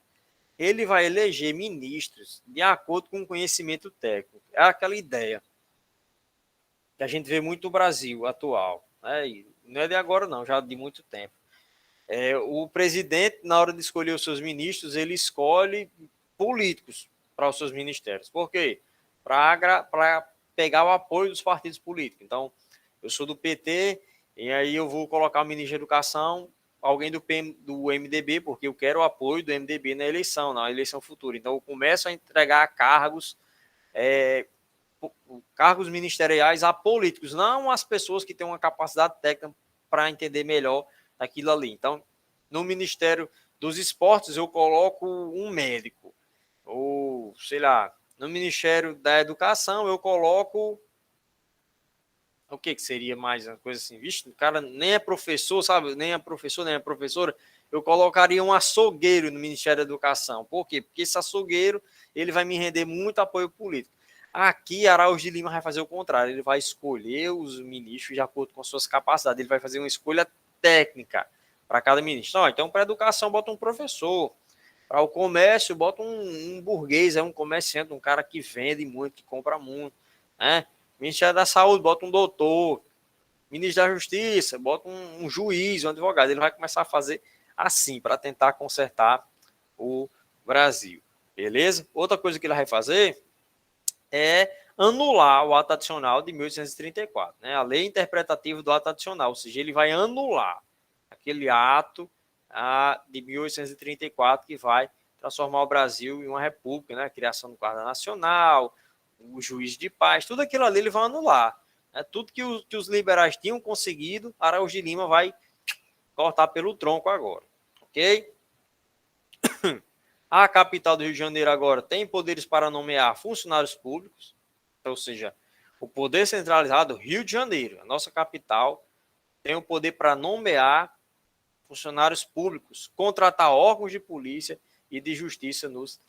ele vai eleger ministros de acordo com o conhecimento técnico. É aquela ideia que a gente vê muito no Brasil atual, né? E não é de agora não, já de muito tempo. O presidente, na hora de escolher os seus ministros, ele escolhe políticos para os seus ministérios. Por quê? Para pegar o apoio dos partidos políticos. Então, eu sou do PT, e aí eu vou colocar o ministro da Educação, alguém do MDB, porque eu quero o apoio do MDB na eleição futura. Então, eu começo a entregar cargos ministeriais a políticos, não às pessoas que têm uma capacidade técnica para entender melhor aquilo ali. Então, no Ministério dos Esportes, eu coloco um médico. Ou, sei lá, no Ministério da Educação, eu coloco. O que seria mais uma coisa assim? Vixe, o cara nem é professor, sabe? Nem é professor, nem é professora. Eu colocaria um açougueiro no Ministério da Educação. Por quê? Porque esse açougueiro ele vai me render muito apoio político. Aqui, Araújo de Lima vai fazer o contrário. Ele vai escolher os ministros de acordo com suas capacidades. Ele vai fazer uma escolha técnica para cada ministro. Então, para a educação, bota um professor. Para o comércio, bota um burguês, um comerciante, um cara que vende muito, que compra muito. Né? Ministério da Saúde, bota um doutor. Ministro da Justiça, bota um juiz, um advogado. Ele vai começar a fazer assim, para tentar consertar o Brasil. Beleza? Outra coisa que ele vai fazer é anular o ato adicional de 1834, né? A lei interpretativa do ato adicional, ou seja, ele vai anular aquele ato de 1834 que vai transformar o Brasil em uma república, né? A criação do Guarda Nacional, o juiz de paz, tudo aquilo ali ele vai anular. Né? Tudo que os liberais tinham conseguido, Araújo de Lima vai cortar pelo tronco agora, ok? A capital do Rio de Janeiro agora tem poderes para nomear funcionários públicos, ou seja, o poder centralizado, Rio de Janeiro, a nossa capital, tem o poder para nomear funcionários públicos, contratar órgãos de polícia e de justiça nos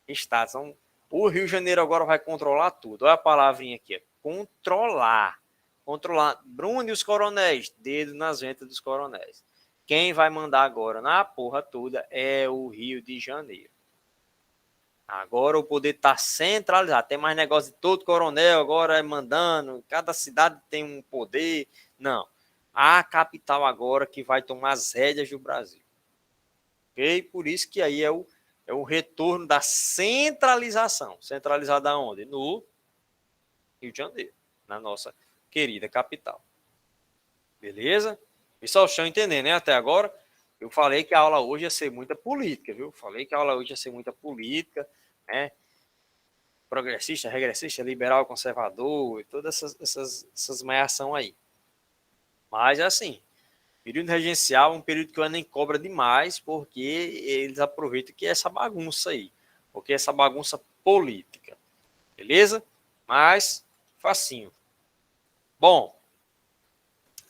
estados. Então, o Rio de Janeiro agora vai controlar tudo. Olha a palavrinha aqui, controlar. Controlar. Bruno e os coronéis, dedo nas ventas dos coronéis. Quem vai mandar agora na porra toda é o Rio de Janeiro. Agora o poder está centralizado. Tem mais negócio de todo coronel agora mandando. Cada cidade tem um poder. Não. A capital agora que vai tomar as rédeas do Brasil. Ok? Por isso que aí é o retorno da centralização. Centralizada aonde? No Rio de Janeiro. Na nossa querida capital. Beleza? Pessoal, estão entendendo, né? Até agora, eu falei que a aula hoje ia ser muita política, viu? Falei que a aula hoje ia ser muita política, né? Progressista, regressista, liberal, conservador, e todas essas meiação aí. Mas, assim, período regencial é um período que o Enem cobra demais, porque eles aproveitam que é essa bagunça aí, porque é essa bagunça política. Beleza? Mas, facinho. Bom,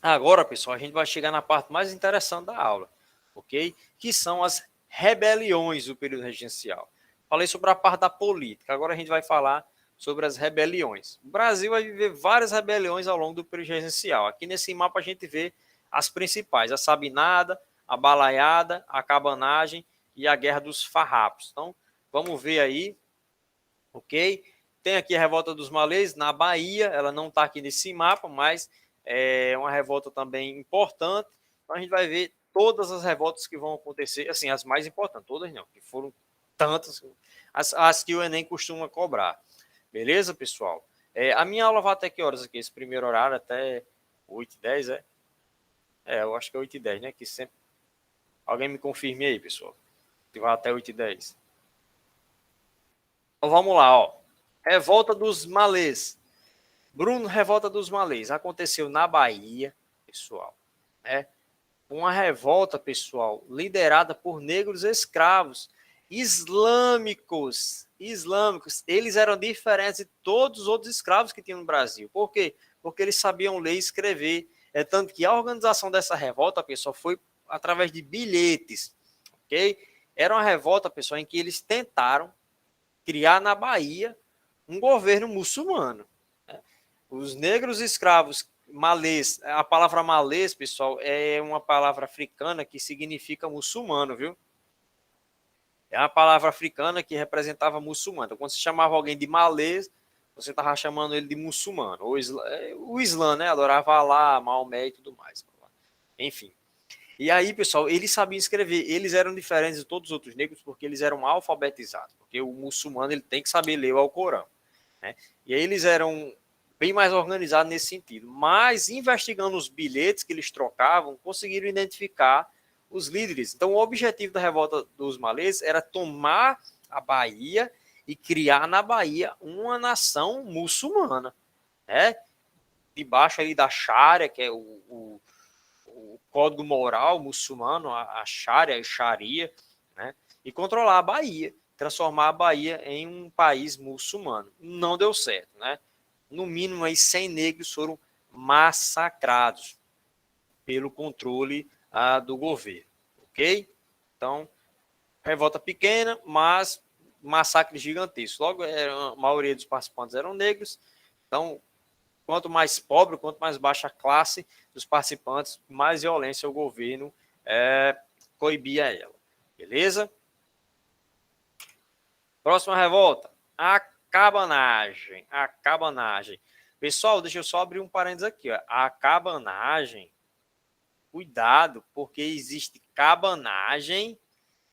agora, pessoal, a gente vai chegar na parte mais interessante da aula, ok? Que são as rebeliões do período regencial. Falei sobre a parte da política, agora a gente vai falar sobre as rebeliões. O Brasil vai viver várias rebeliões ao longo do período regencial. Aqui nesse mapa a gente vê as principais, a Sabinada, a Balaiada, a Cabanagem e a Guerra dos Farrapos. Então, vamos ver aí, ok? Tem aqui a Revolta dos Malês na Bahia, ela não está aqui nesse mapa, mas é uma revolta também importante. Então a gente vai ver todas as revoltas que vão acontecer, assim, as mais importantes, todas não, que foram tantas, as que o Enem costuma cobrar. Beleza, pessoal? A minha aula vai até que horas aqui? Esse primeiro horário até 8h10, é? Eu acho que é 8h10, né? Que sempre... Alguém me confirme aí, pessoal. Que vai até 8h10. Então vamos lá, ó. Revolta dos Malês. Bruno, Revolta dos Malês. Aconteceu na Bahia, pessoal. Uma revolta, pessoal, liderada por negros escravos islâmicos. Eles eram diferentes de todos os outros escravos que tinham no Brasil. Por quê? Porque eles sabiam ler e escrever. É tanto que a organização dessa revolta, pessoal, foi através de bilhetes, ok? Era uma revolta, pessoal, em que eles tentaram criar na Bahia um governo muçulmano. Né? Os negros escravos malês, a palavra malês, pessoal, é uma palavra africana que significa muçulmano, viu? É uma palavra africana que representava muçulmano. Então, quando você chamava alguém de malês, você estava chamando ele de muçulmano. O Islã, né? Adorava Alá, Maomé e tudo mais. Enfim. E aí, pessoal, eles sabiam escrever. Eles eram diferentes de todos os outros negros porque eles eram alfabetizados. Porque o muçulmano ele tem que saber ler o Alcorão. Né? E aí eles eram bem mais organizados nesse sentido. Mas, investigando os bilhetes que eles trocavam, conseguiram identificar os líderes. Então, o objetivo da revolta dos malês era tomar a Bahia e criar na Bahia uma nação muçulmana, né? Debaixo ali da Sharia, que é o código moral muçulmano, a Sharia, a Sharia, né? E controlar a Bahia, transformar a Bahia em um país muçulmano. Não deu certo, né? No mínimo, aí 100 negros foram massacrados pelo controle do governo, ok? Então, revolta pequena, mas massacre gigantesco. Logo, a maioria dos participantes eram negros, então, quanto mais pobre, quanto mais baixa a classe dos participantes, mais violência o governo coibia ela. Beleza? Próxima revolta, a cabanagem. A cabanagem. Pessoal, deixa eu só abrir um parênteses aqui. Ó. A cabanagem, cuidado, porque existe cabanagem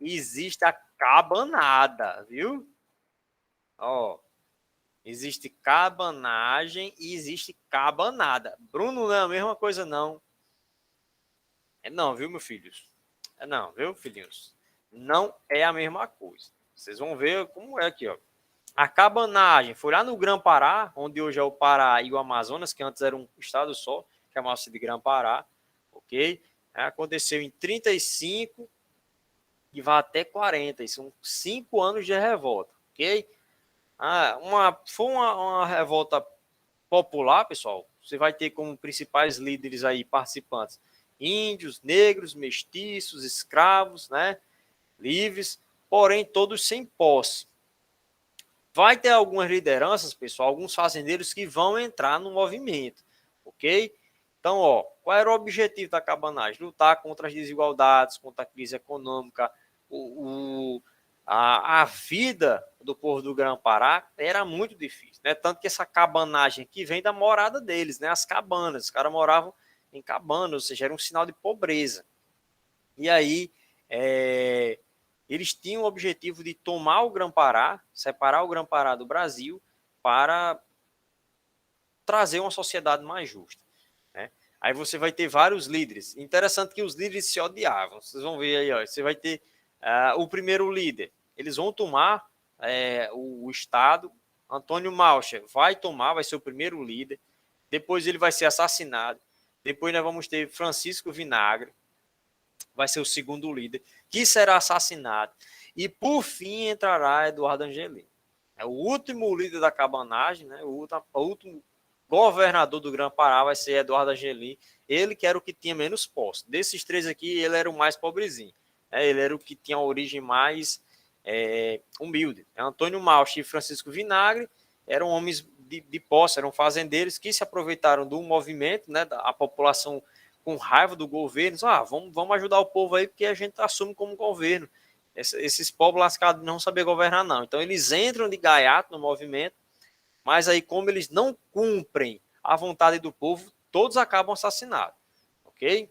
e existe a cabanada, viu? Ó, existe cabanagem e existe cabanada. Bruno, não é a mesma coisa, não. Não, viu, meus filhos? Não, viu, filhinhos? Não é a mesma coisa. Vocês vão ver como é aqui, ó. A cabanagem foi lá no Grã-Pará, onde hoje é o Pará e o Amazonas, que antes era um estado só, chamava-se de Grã-Pará, ok? Aconteceu em 35 e vai até 40, são 5 anos de revolta, ok? Foi uma revolta popular, pessoal. Você vai ter como principais líderes aí, participantes, índios, negros, mestiços, escravos, né, livres, porém todos sem posse. Vai ter algumas lideranças, pessoal, alguns fazendeiros que vão entrar no movimento, ok? Então, ó, qual era o objetivo da cabanagem? Lutar contra as desigualdades, contra a crise econômica. A vida do povo do Grã-Pará era muito difícil, né? Tanto que essa cabanagem aqui vem da morada deles, né? As cabanas. Os caras moravam em cabanas, ou seja, era um sinal de pobreza. E aí, eles tinham o objetivo de tomar o Grã-Pará, separar o Grã-Pará do Brasil, para trazer uma sociedade mais justa, né? Aí você vai ter vários líderes. Interessante que os líderes se odiavam. Vocês vão ver aí, ó, você vai ter o primeiro líder. Eles vão tomar o Estado. Antônio Malcher vai tomar, vai ser o primeiro líder. Depois ele vai ser assassinado. Depois nós vamos ter Francisco Vinagre, vai ser o segundo líder, que será assassinado. E por fim entrará Eduardo Angelim. É o último líder da cabanagem, né? O último governador do Grã-Pará vai ser Eduardo Angelim. Ele que era o que tinha menos posse. Desses três aqui, ele era o mais pobrezinho. Ele era o que tinha a origem mais humilde. Antônio Malcher e Francisco Vinagre eram homens de posse, eram fazendeiros que se aproveitaram do movimento, né, da população com raiva do governo. Vamos ajudar o povo aí, porque a gente assume como governo. Esses povos lascados não sabem governar, não. Então, eles entram de gaiato no movimento, mas aí, como eles não cumprem a vontade do povo, todos acabam assassinados, ok?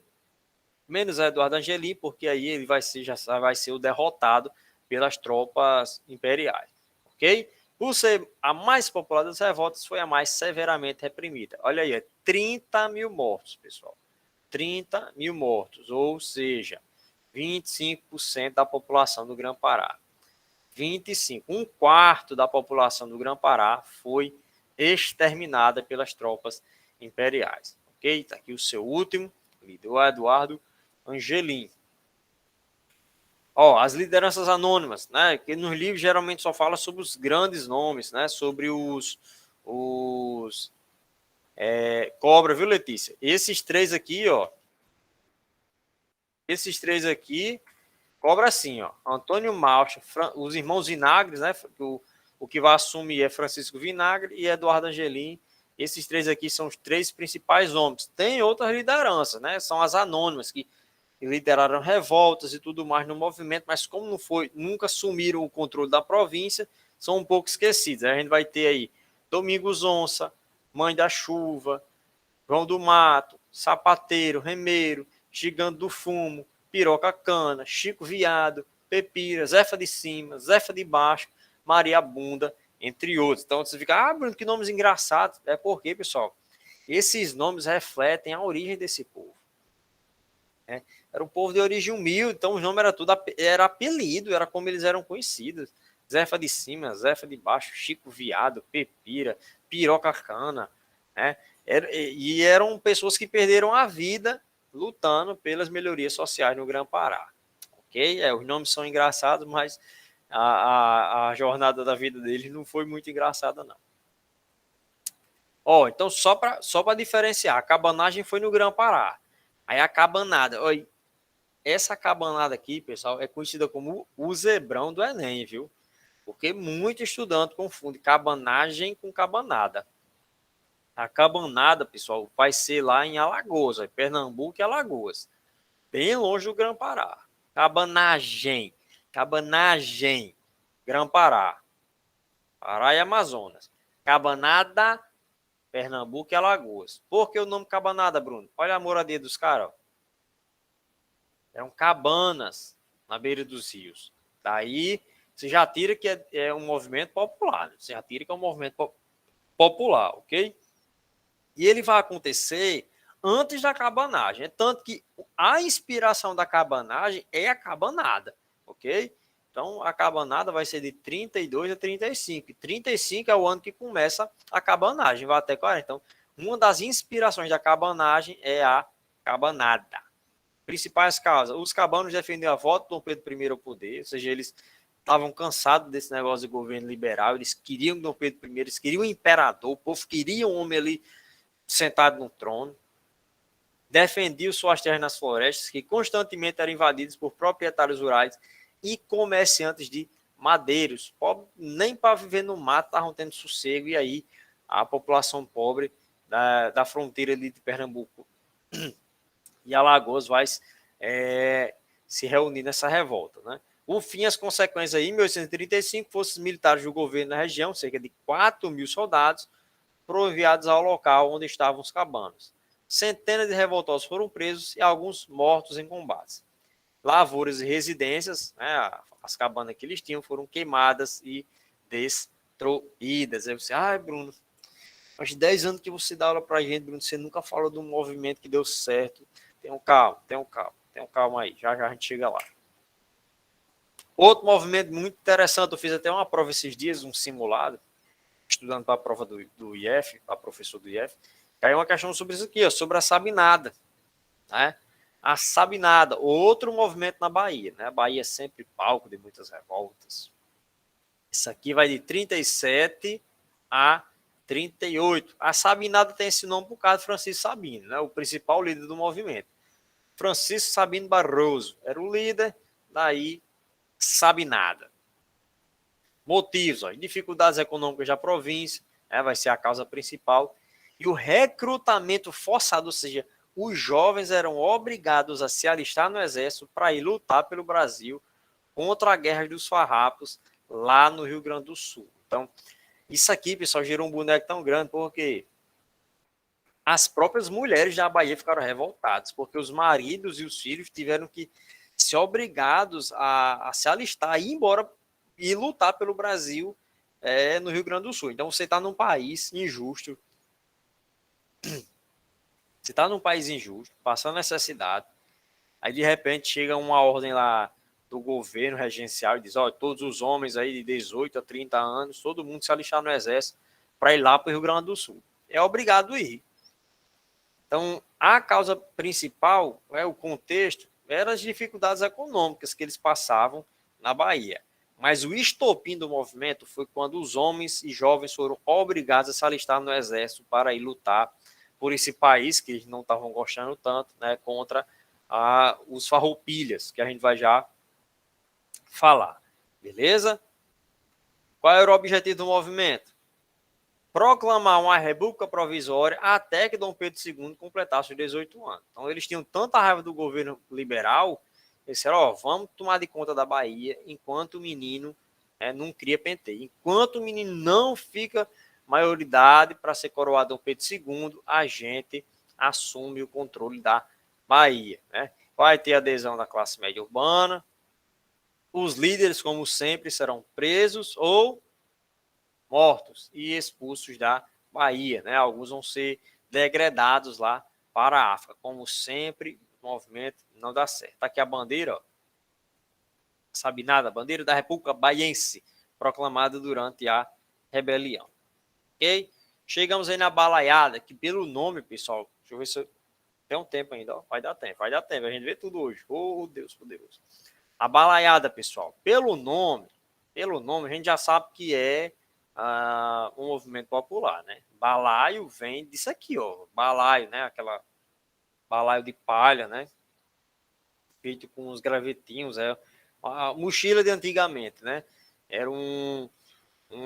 Menos Eduardo Angelim, porque aí ele já vai ser o derrotado pelas tropas imperiais, ok? Por ser a mais popular das revoltas, foi a mais severamente reprimida. Olha aí, 30 mil mortos, pessoal. 30 mil mortos, ou seja, 25% da população do Grã-Pará. 25%, um quarto da população do Grã-Pará foi exterminada pelas tropas imperiais. Ok? Está aqui o seu último líder, o Eduardo Angelim. As lideranças anônimas, né? Que nos livros geralmente só fala sobre os grandes nomes, né? Sobre os cobra, viu, Letícia? Esses três aqui, cobra assim, Antônio Malcher, os irmãos Vinagres, né? O que vai assumir é Francisco Vinagre e Eduardo Angelim. Esses três aqui são os três principais homens. Tem outras lideranças, né? São as anônimas, que lideraram revoltas e tudo mais no movimento, mas como nunca assumiram o controle da província, são um pouco esquecidos. A gente vai ter aí Domingos Onça, Mãe da Chuva, João do Mato, Sapateiro, Remeiro, Gigante do Fumo, Piroca Cana, Chico Viado, Pepira, Zefa de Cima, Zefa de Baixo, Maria Bunda, entre outros. Então você fica, Bruno, que nomes engraçados. É porque, pessoal, esses nomes refletem a origem desse povo. Era um povo de origem humilde, então os nomes era apelido, era como eles eram conhecidos. Zefa de Cima, Zefa de Baixo, Chico Viado, Pepira, Piroca Cana, né? E eram pessoas que perderam a vida lutando pelas melhorias sociais no Grã-Pará. Ok? Os nomes são engraçados, mas a jornada da vida deles não foi muito engraçada, não. Então só para diferenciar, a cabanagem foi no Grã-Pará. Aí a cabanada, essa cabanada aqui, pessoal, é conhecida como o zebrão do Enem, viu? Porque muito estudante confunde cabanagem com cabanada. A cabanada, pessoal, vai ser lá em Alagoas, Pernambuco e Alagoas. Bem longe do Grã-Pará. Cabanagem, Grã-Pará. Pará e Amazonas. Cabanada, Pernambuco e Alagoas. Por que o nome cabanada, Bruno? Olha a moradia dos caras, Eram cabanas na beira dos rios. Daí você já tira que é um movimento popular. Né? Você já tira que é um movimento popular, ok? E ele vai acontecer antes da cabanagem. É tanto que a inspiração da cabanagem é a cabanada, ok? Então a cabanada vai ser de 32 a 35. E 35 é o ano que começa a cabanagem, vai até 40. Então, uma das inspirações da cabanagem é a cabanada. Principais causas. Os cabanos defendiam a volta do Dom Pedro I ao poder, ou seja, eles estavam cansados desse negócio de governo liberal, eles queriam Dom Pedro I, eles queriam um imperador, o povo queria um homem ali sentado no trono. defendiam suas terras nas florestas, que constantemente eram invadidas por proprietários rurais e comerciantes de madeiros. Pobre, nem para viver no mato estavam tendo sossego, e aí a população pobre da fronteira ali de Pernambuco e Alagoas vai se reunir nessa revolta, né? O fim, as consequências aí, em 1835, forças militares do governo na região, cerca de 4.000 soldados, foram enviados ao local onde estavam os cabanos. Centenas de revoltosos foram presos e alguns mortos em combates. Lavouras e residências, né, as cabanas que eles tinham, foram queimadas e destruídas. Aí você, Bruno, faz 10 anos que você dá aula pra gente, Bruno, você nunca falou de um movimento que deu certo. Tenham calma aí, já a gente chega lá. Outro movimento muito interessante, eu fiz até uma prova esses dias, um simulado, estudando para a prova do IF, para professor do IF, caiu uma questão sobre isso aqui, ó, sobre a Sabinada, né? A Sabinada, outro movimento na Bahia, né? A Bahia é sempre palco de muitas revoltas. Isso aqui vai de 37 a 38. A Sabinada tem esse nome por causa de Francisco Sabino, né? O principal líder do movimento. Francisco Sabino Barroso era o líder, daí Sabinada. Motivos, ó, dificuldades econômicas da província, vai ser a causa principal. E o recrutamento forçado, ou seja, os jovens eram obrigados a se alistar no exército para ir lutar pelo Brasil contra a guerra dos farrapos lá no Rio Grande do Sul. Então, isso aqui, pessoal, gerou um boneco tão grande porque as próprias mulheres da Bahia ficaram revoltadas, porque os maridos e os filhos tiveram que ser obrigados a se alistar, a ir embora e lutar pelo Brasil no Rio Grande do Sul. Então, você está num país injusto, você está num país injusto, passando necessidade, aí de repente chega uma ordem lá do governo regencial e diz, todos os homens aí de 18 a 30 anos, todo mundo se alistar no exército para ir lá para o Rio Grande do Sul. É obrigado a ir. Então, a causa principal, o contexto, eram as dificuldades econômicas que eles passavam na Bahia. Mas o estopim do movimento foi quando os homens e jovens foram obrigados a se alistar no exército para ir lutar por esse país que eles não estavam gostando tanto, né, contra os farroupilhas, que a gente vai já falar. Beleza? Qual era o objetivo do movimento? Proclamar uma república provisória até que Dom Pedro II completasse os 18 anos. Então, eles tinham tanta raiva do governo liberal, eles disseram, vamos tomar de conta da Bahia enquanto o menino não cria penteio. Enquanto o menino não fica maioridade para ser coroado Dom Pedro II, a gente assume o controle da Bahia. Né? Vai ter adesão da classe média urbana, os líderes, como sempre, serão presos ou mortos e expulsos da Bahia, né? Alguns vão ser degradados lá para a África. Como sempre, o movimento não dá certo. Tá aqui a bandeira, ó. Sabe nada? Bandeira da República Baiense, proclamada durante a rebelião. Ok? Chegamos aí na balaiada, que pelo nome, pessoal, deixa eu ver se tem um tempo ainda, ó. Vai dar tempo. A gente vê tudo hoje. Oh, Deus, poderoso. A balaiada, pessoal, pelo nome, a gente já sabe que é um movimento popular, né? Balaio vem disso aqui, ó. Balaio, né? Aquela balaio de palha, né? Feito com os gravetinhos, a mochila de antigamente, né? Era um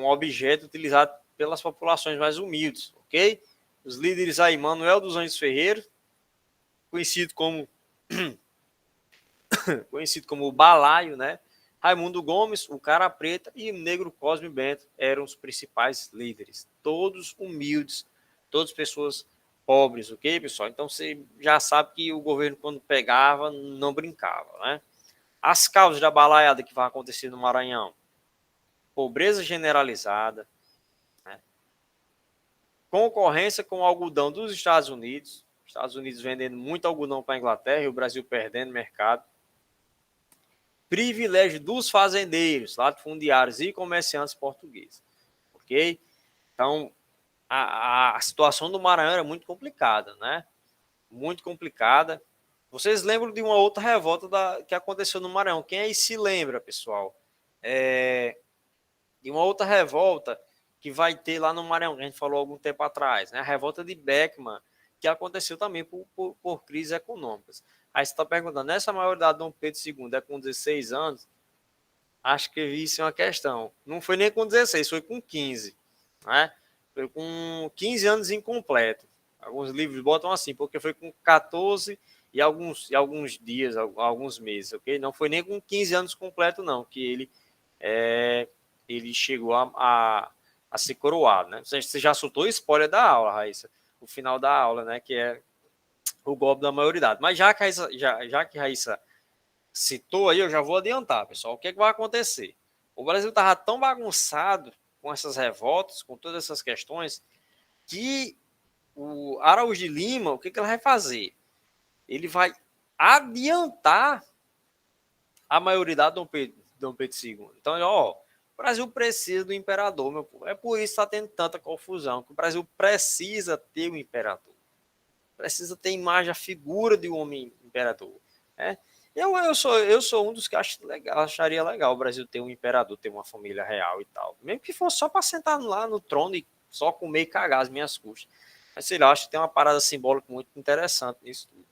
objeto utilizado pelas populações mais humildes, ok? Os líderes aí, Manuel dos Anjos Ferreira, conhecido como o Balaio, né? Raimundo Gomes, o Cara Preta e o Negro Cosme Bento eram os principais líderes. Todos humildes, todas pessoas pobres, ok, pessoal? Então você já sabe que o governo, quando pegava, não brincava, né? As causas da balaiada que vai acontecer no Maranhão: pobreza generalizada, né? Concorrência com o algodão dos Estados Unidos vendendo muito algodão para a Inglaterra e o Brasil perdendo mercado. Privilégio dos fazendeiros, latifundiários e comerciantes portugueses, ok? Então, a situação do Maranhão era muito complicada, né? Muito complicada. Vocês lembram de uma outra revolta que aconteceu no Maranhão? Quem aí se lembra, pessoal? De uma outra revolta que vai ter lá no Maranhão, que a gente falou há algum tempo atrás, né? A revolta de Beckman, que aconteceu também por crises econômicas. Aí você está perguntando, essa maioridade de Dom Pedro II é com 16 anos? Acho que isso é uma questão. Não foi nem com 16, foi com 15. Né? Foi com 15 anos incompleto. Alguns livros botam assim, porque foi com 14 e alguns dias, alguns meses, ok? Não foi nem com 15 anos completo, não, que ele chegou a ser coroado, né? Você já soltou spoiler da aula, Raíssa, o final da aula, né? Que é o golpe da maioridade. Mas já que Raíssa citou aí, eu já vou adiantar, pessoal. O que, é que vai acontecer? O Brasil estava tão bagunçado com essas revoltas, com todas essas questões, que o Araújo de Lima, o que, que ele vai fazer? Ele vai adiantar a maioridade de Dom Pedro II. Então, ó, o Brasil precisa do imperador, meu povo. É por isso que está tendo tanta confusão, que o Brasil precisa ter o imperador. Precisa ter imagem, a figura de um homem imperador. Né? Eu sou um dos que acharia legal o Brasil ter um imperador, ter uma família real e tal. Mesmo que fosse só para sentar lá no trono e só comer e cagar as minhas custas. Mas sei lá, acho que tem uma parada simbólica muito interessante nisso tudo.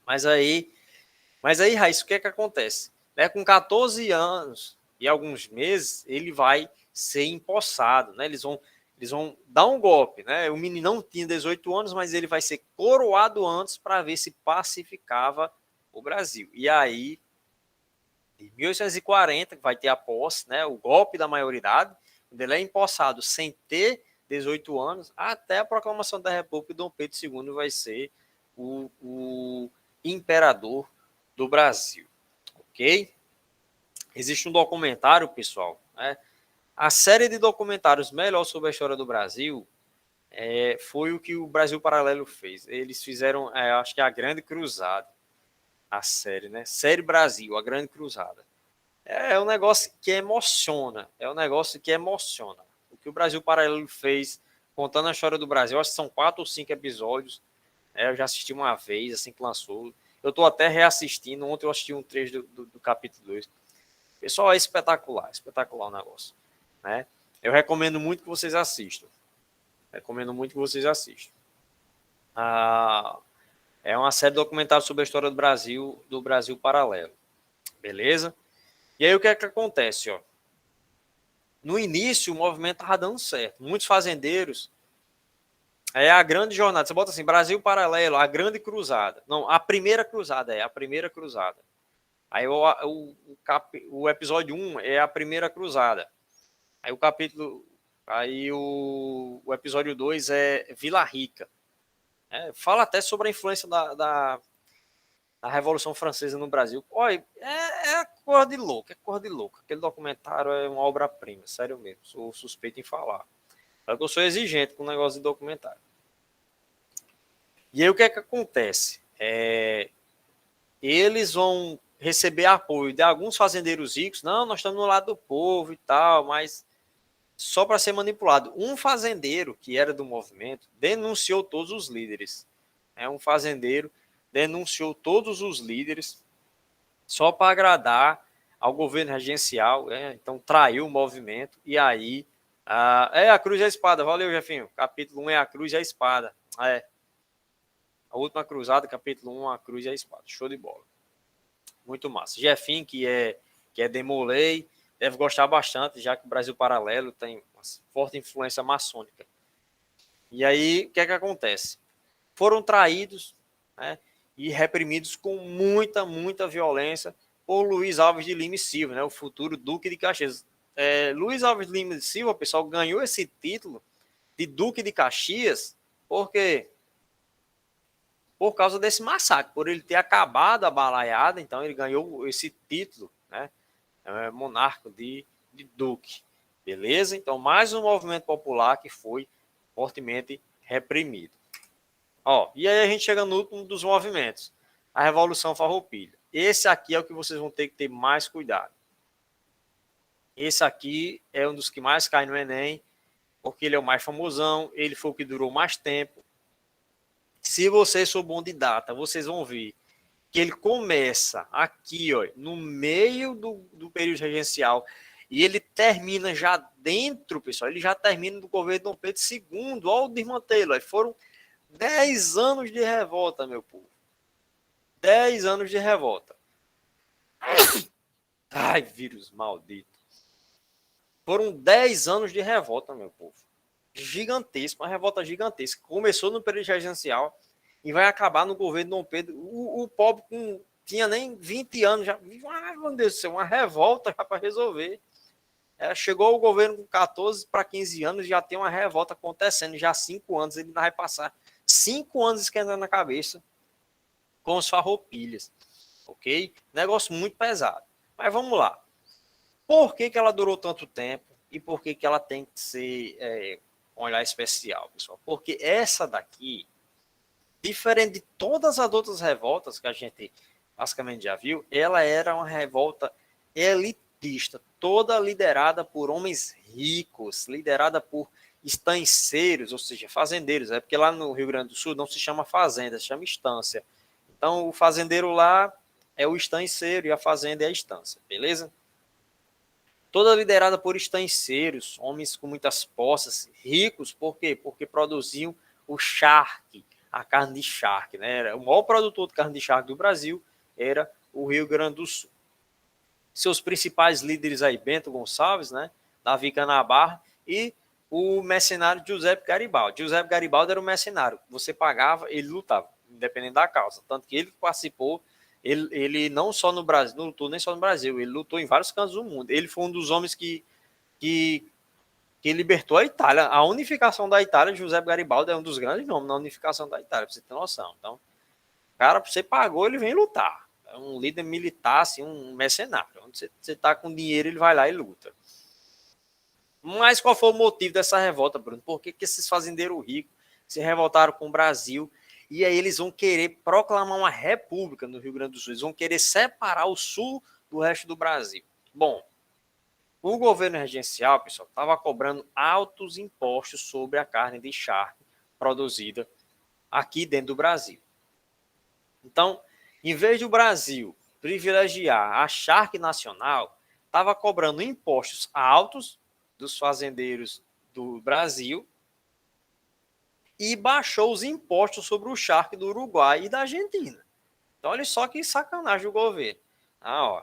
Mas aí, Raíssa, o que é que acontece? Né, com 14 anos e alguns meses, ele vai ser empossado. Né? Eles vão dar um golpe. Né? O menino não tinha 18 anos, mas ele vai ser coroado antes para ver se pacificava o Brasil. E aí, em 1840, vai ter a posse, né, o golpe da maioridade, onde ele é empossado sem ter 18 anos, até a proclamação da República, Dom Pedro II vai ser o imperador do Brasil. Ok? Existe um documentário, pessoal, né? A série de documentários melhor sobre a história do Brasil foi o que o Brasil Paralelo fez. Eles fizeram, acho que a Grande Cruzada, a série, né? Série Brasil, a Grande Cruzada. É um negócio que emociona. É um negócio que emociona. O que o Brasil Paralelo fez, contando a história do Brasil, acho que são 4 ou 5 episódios. Eu já assisti uma vez, assim que lançou. Eu estou até reassistindo. Ontem eu assisti um trecho do capítulo 2. Pessoal, é espetacular o negócio. Né? Eu recomendo muito que vocês assistam. É uma série de documentários sobre a história do Brasil Paralelo. Beleza? E aí o que é que acontece? Ó? No início o movimento estava dando certo. Muitos fazendeiros. É a grande jornada. Você bota assim, Brasil Paralelo, a grande cruzada. Não, a primeira cruzada a primeira cruzada. Aí o episódio 1 é a primeira cruzada. Aí o episódio 2 é Vila Rica. Fala até sobre a influência da Revolução Francesa no Brasil. Olha, é cor de louco, Aquele documentário é uma obra-prima, sério mesmo. Sou suspeito em falar. Eu sou exigente com o negócio de documentário. E aí o que é que acontece? Eles vão receber apoio de alguns fazendeiros ricos. Não, nós estamos no lado do povo e tal, mas só para ser manipulado. Um fazendeiro que era do movimento denunciou todos os líderes. Um fazendeiro denunciou todos os líderes só para agradar ao governo regencial. Então traiu o movimento. E aí a cruz e a espada. Valeu, Jefinho. Capítulo 1 é a cruz e a espada. A última cruzada, capítulo 1, a cruz e a espada. Show de bola. Muito massa. Jefinho, que é Demolei, deve gostar bastante, já que o Brasil Paralelo tem uma forte influência maçônica. E aí, o que é que acontece? Foram traídos, né, e reprimidos com muita violência por Luiz Alves de Lima e Silva, né, o futuro Duque de Caxias. Luiz Alves de Lima e Silva, pessoal, ganhou esse título de Duque de Caxias porque por causa desse massacre, por ele ter acabado a balaiada, então ele ganhou esse título, né? Monarca de Duque. Beleza? Então, mais um movimento popular que foi fortemente reprimido. E aí a gente chega no último dos movimentos, a Revolução Farroupilha. Esse aqui é o que vocês vão ter que ter mais cuidado. Esse aqui é um dos que mais cai no Enem, porque ele é o mais famosão, ele foi o que durou mais tempo. Se vocês for bom de data, vocês vão ver que ele começa aqui, ó, no meio do período regencial e ele termina já dentro, pessoal, ele já termina do governo de Dom Pedro II, olha o desmantelo, foram 10 anos de revolta, meu povo. 10 anos de revolta. Ai, vírus maldito. Foram 10 anos de revolta, meu povo. Gigantesco, uma revolta gigantesca. Começou no período regencial e vai acabar no governo Dom Pedro. O pobre tinha nem 20 anos, já, meu Deus do céu, uma revolta já para resolver. Chegou o governo com 14 para 15 anos, já tem uma revolta acontecendo, já há 5 anos, ele vai passar 5 anos esquentando a cabeça com os farroupilhas, ok? Negócio muito pesado. Mas vamos lá. Por que ela durou tanto tempo e por que ela tem que ser um olhar especial, pessoal? Porque essa daqui, diferente de todas as outras revoltas que a gente basicamente já viu, ela era uma revolta elitista, toda liderada por homens ricos, liderada por estanceiros, ou seja, fazendeiros. É porque lá no Rio Grande do Sul não se chama fazenda, se chama estância. Então, o fazendeiro lá é o estanceiro e a fazenda é a estância, beleza? Toda liderada por estanceiros, homens com muitas posses, ricos, por quê? Porque produziam o charque, a carne de charque, né? O maior produtor de carne de charque do Brasil era o Rio Grande do Sul. Seus principais líderes aí, Bento Gonçalves, né? Davi Canabarro e o mercenário Giuseppe Garibaldi. Giuseppe Garibaldi era um mercenário. Você pagava, ele lutava, independente da causa. Tanto que ele participou, ele não só no Brasil, não lutou nem só no Brasil, ele lutou em vários cantos do mundo. Ele foi um dos homens que, que libertou a Itália. A unificação da Itália, Giuseppe Garibaldi é um dos grandes nomes na unificação da Itália, para você ter noção. Então, cara, você pagou, ele vem lutar. É um líder militar, assim, um mercenário. Onde você está com dinheiro, ele vai lá e luta. Mas qual foi o motivo dessa revolta, Bruno? Por que esses fazendeiros ricos se revoltaram com o Brasil? E aí eles vão querer proclamar uma república no Rio Grande do Sul. Eles vão querer separar o Sul do resto do Brasil. Bom, o governo regencial, pessoal, estava cobrando altos impostos sobre a carne de charque produzida aqui dentro do Brasil. Então, em vez do Brasil privilegiar a charque nacional, estava cobrando impostos altos dos fazendeiros do Brasil e baixou os impostos sobre o charque do Uruguai e da Argentina. Então, olha só que sacanagem do governo. Ó,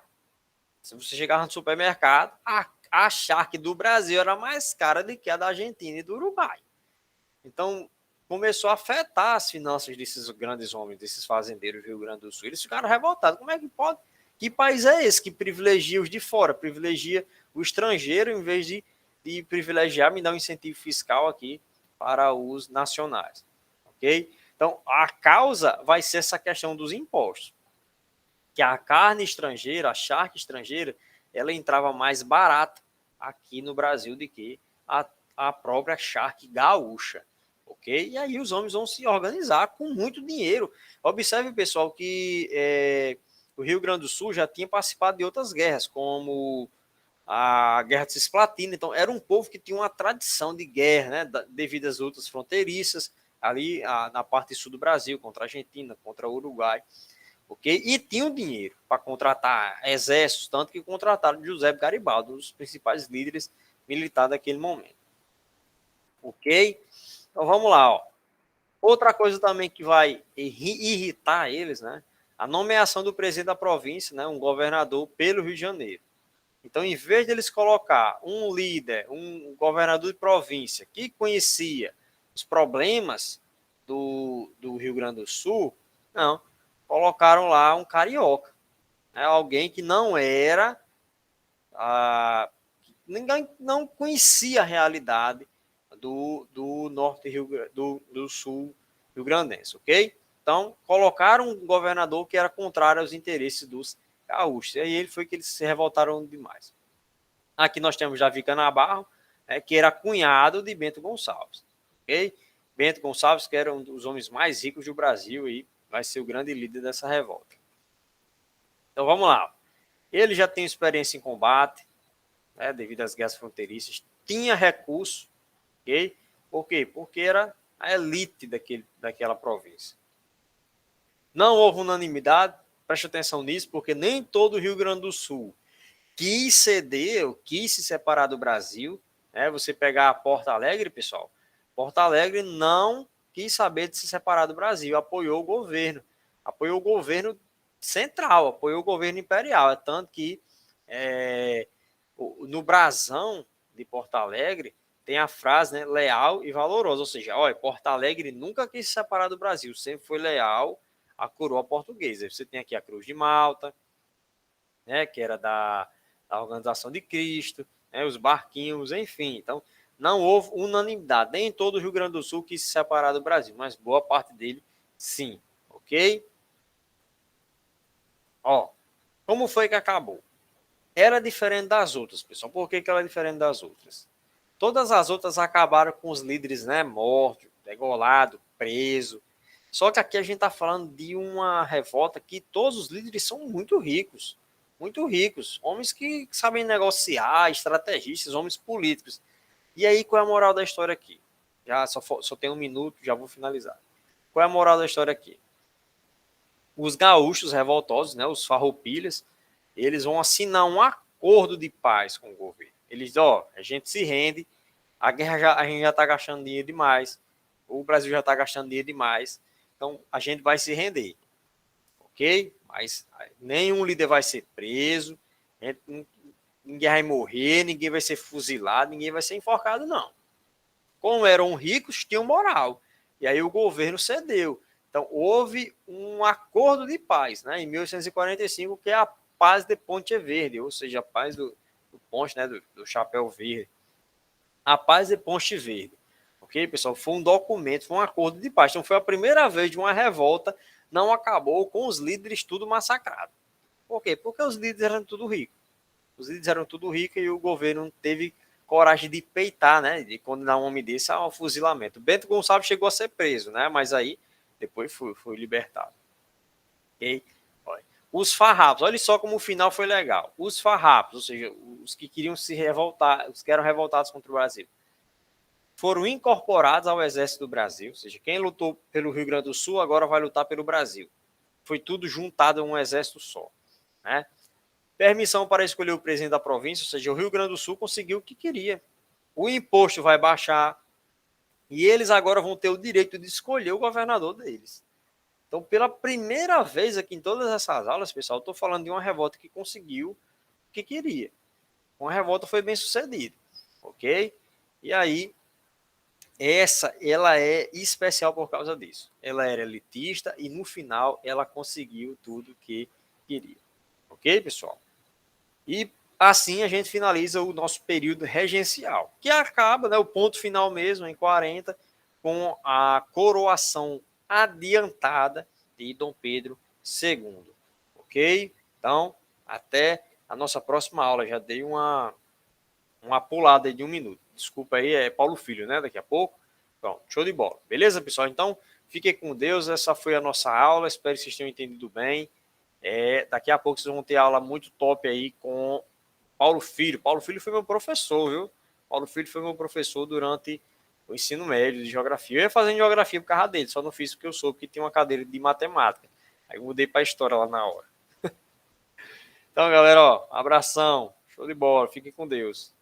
se você chegava no supermercado, a charque do Brasil era mais cara do que a da Argentina e do Uruguai. Então, começou a afetar as finanças desses grandes homens, desses fazendeiros do Rio Grande do Sul. Eles ficaram revoltados. Como é que pode? Que país é esse que privilegia os de fora, privilegia o estrangeiro em vez de privilegiar, me dar um incentivo fiscal aqui para os nacionais, ok? Então, a causa vai ser essa questão dos impostos, que a carne estrangeira, a charque estrangeira, ela entrava mais barata aqui no Brasil do que a própria charque gaúcha, ok? E aí os homens vão se organizar com muito dinheiro. Observe, pessoal, que o Rio Grande do Sul já tinha participado de outras guerras, como a Guerra de Cisplatina. Então, era um povo que tinha uma tradição de guerra, né, devido às lutas fronteiriças, ali na parte sul do Brasil, contra a Argentina, contra o Uruguai, ok? E tinham dinheiro para contratar exércitos, tanto que contrataram José Garibaldi, um dos principais líderes militares daquele momento, ok? Então, vamos lá, ó. Outra coisa também que vai irritar eles, né, a nomeação do presidente da província, né, um governador pelo Rio de Janeiro. Então, em vez de eles colocar um líder, um governador de província que conhecia os problemas do Rio Grande do Sul, não, colocaram lá um carioca, né? Alguém que não era, ninguém não conhecia a realidade do norte do sul rio-grandense, ok? Então, colocaram um governador que era contrário aos interesses dos gaúchos. E aí ele foi que eles se revoltaram demais. Aqui nós temos Davi Canabarro, que era cunhado de Bento Gonçalves, ok? Bento Gonçalves, que era um dos homens mais ricos do Brasil e vai ser o grande líder dessa revolta. Então vamos lá. Ele já tem experiência em combate, né, devido às guerras fronteiriças, tinha recurso, ok? Por quê? Porque era a elite daquela província. Não houve unanimidade, preste atenção nisso, porque nem todo o Rio Grande do Sul quis ceder, ou quis se separar do Brasil, né? Você pegar Porto Alegre, pessoal, Porto Alegre não quis saber de se separar do Brasil, apoiou o governo central, apoiou o governo imperial. É tanto que no brasão de Porto Alegre tem a frase, né, leal e valoroso, ou seja, olha, Porto Alegre nunca quis se separar do Brasil, sempre foi leal à coroa portuguesa. Você tem aqui a Cruz de Malta, né, que era da Organização de Cristo, né, os barquinhos, enfim. Então, não houve unanimidade, nem todo o Rio Grande do Sul quis se separar do Brasil, mas boa parte dele, sim, ok? Ó, como foi que acabou? Era diferente das outras, pessoal. Por que ela é diferente das outras? Todas as outras acabaram com os líderes, né, mortos, degolados, presos. Só que aqui a gente está falando de uma revolta que todos os líderes são muito ricos. Muito ricos. Homens que sabem negociar, estrategistas, homens políticos. E aí, qual é a moral da história aqui? Já só tem um minuto, já vou finalizar. Qual é a moral da história aqui? Os gaúchos revoltosos, né, os farroupilhas, eles vão assinar um acordo de paz com o governo. Eles, a gente se rende, a gente já está gastando dinheiro demais, o Brasil já está gastando dinheiro demais, então a gente vai se render, ok? Mas nenhum líder vai ser preso, ninguém vai morrer, ninguém vai ser fuzilado, ninguém vai ser enforcado, não. Como eram ricos, tinham moral. E aí o governo cedeu. Então, houve um acordo de paz, né, em 1845, que é a paz de Ponte Verde, ou seja, a paz do Ponte, né, do Chapéu Verde. A paz de Ponte Verde. Ok, pessoal? Foi um documento, foi um acordo de paz. Então, foi a primeira vez de uma revolta, não acabou com os líderes tudo massacrados. Por quê? Porque os líderes eram tudo ricos. Os líderes eram tudo ricos e o governo teve coragem de peitar, né, de condenar um homem desse ao fuzilamento. Bento Gonçalves chegou a ser preso, né, mas aí depois foi libertado. Ok? Olha. Os farrapos, olha só como o final foi legal. Os farrapos, ou seja, os que queriam se revoltar, os que eram revoltados contra o Brasil, foram incorporados ao Exército do Brasil, ou seja, quem lutou pelo Rio Grande do Sul agora vai lutar pelo Brasil. Foi tudo juntado em um exército só, né? Permissão para escolher o presidente da província, ou seja, o Rio Grande do Sul conseguiu o que queria. O imposto vai baixar e eles agora vão ter o direito de escolher o governador deles. Então, pela primeira vez aqui em todas essas aulas, pessoal, estou falando de uma revolta que conseguiu o que queria. Uma revolta foi bem sucedida, ok? E aí, ela é especial por causa disso. Ela era elitista e no final ela conseguiu tudo que queria. Ok, pessoal? E assim a gente finaliza o nosso período regencial, que acaba, né, o ponto final mesmo, em 40, com a coroação adiantada de Dom Pedro II. Ok? Então, até a nossa próxima aula. Já dei uma pulada de um minuto. Desculpa aí, é Paulo Filho, né? Daqui a pouco. Pronto, show de bola. Beleza, pessoal? Então, fiquem com Deus. Essa foi a nossa aula. Espero que vocês tenham entendido bem. Daqui a pouco vocês vão ter aula muito top aí com Paulo Filho. Paulo Filho foi meu professor, viu? Paulo Filho foi meu professor durante o ensino médio de geografia. Eu ia fazendo geografia por causa dele, só não fiz porque eu soube que tinha uma cadeira de matemática. Aí eu mudei para história lá na hora. Então, galera, abração. Show de bola. Fiquem com Deus.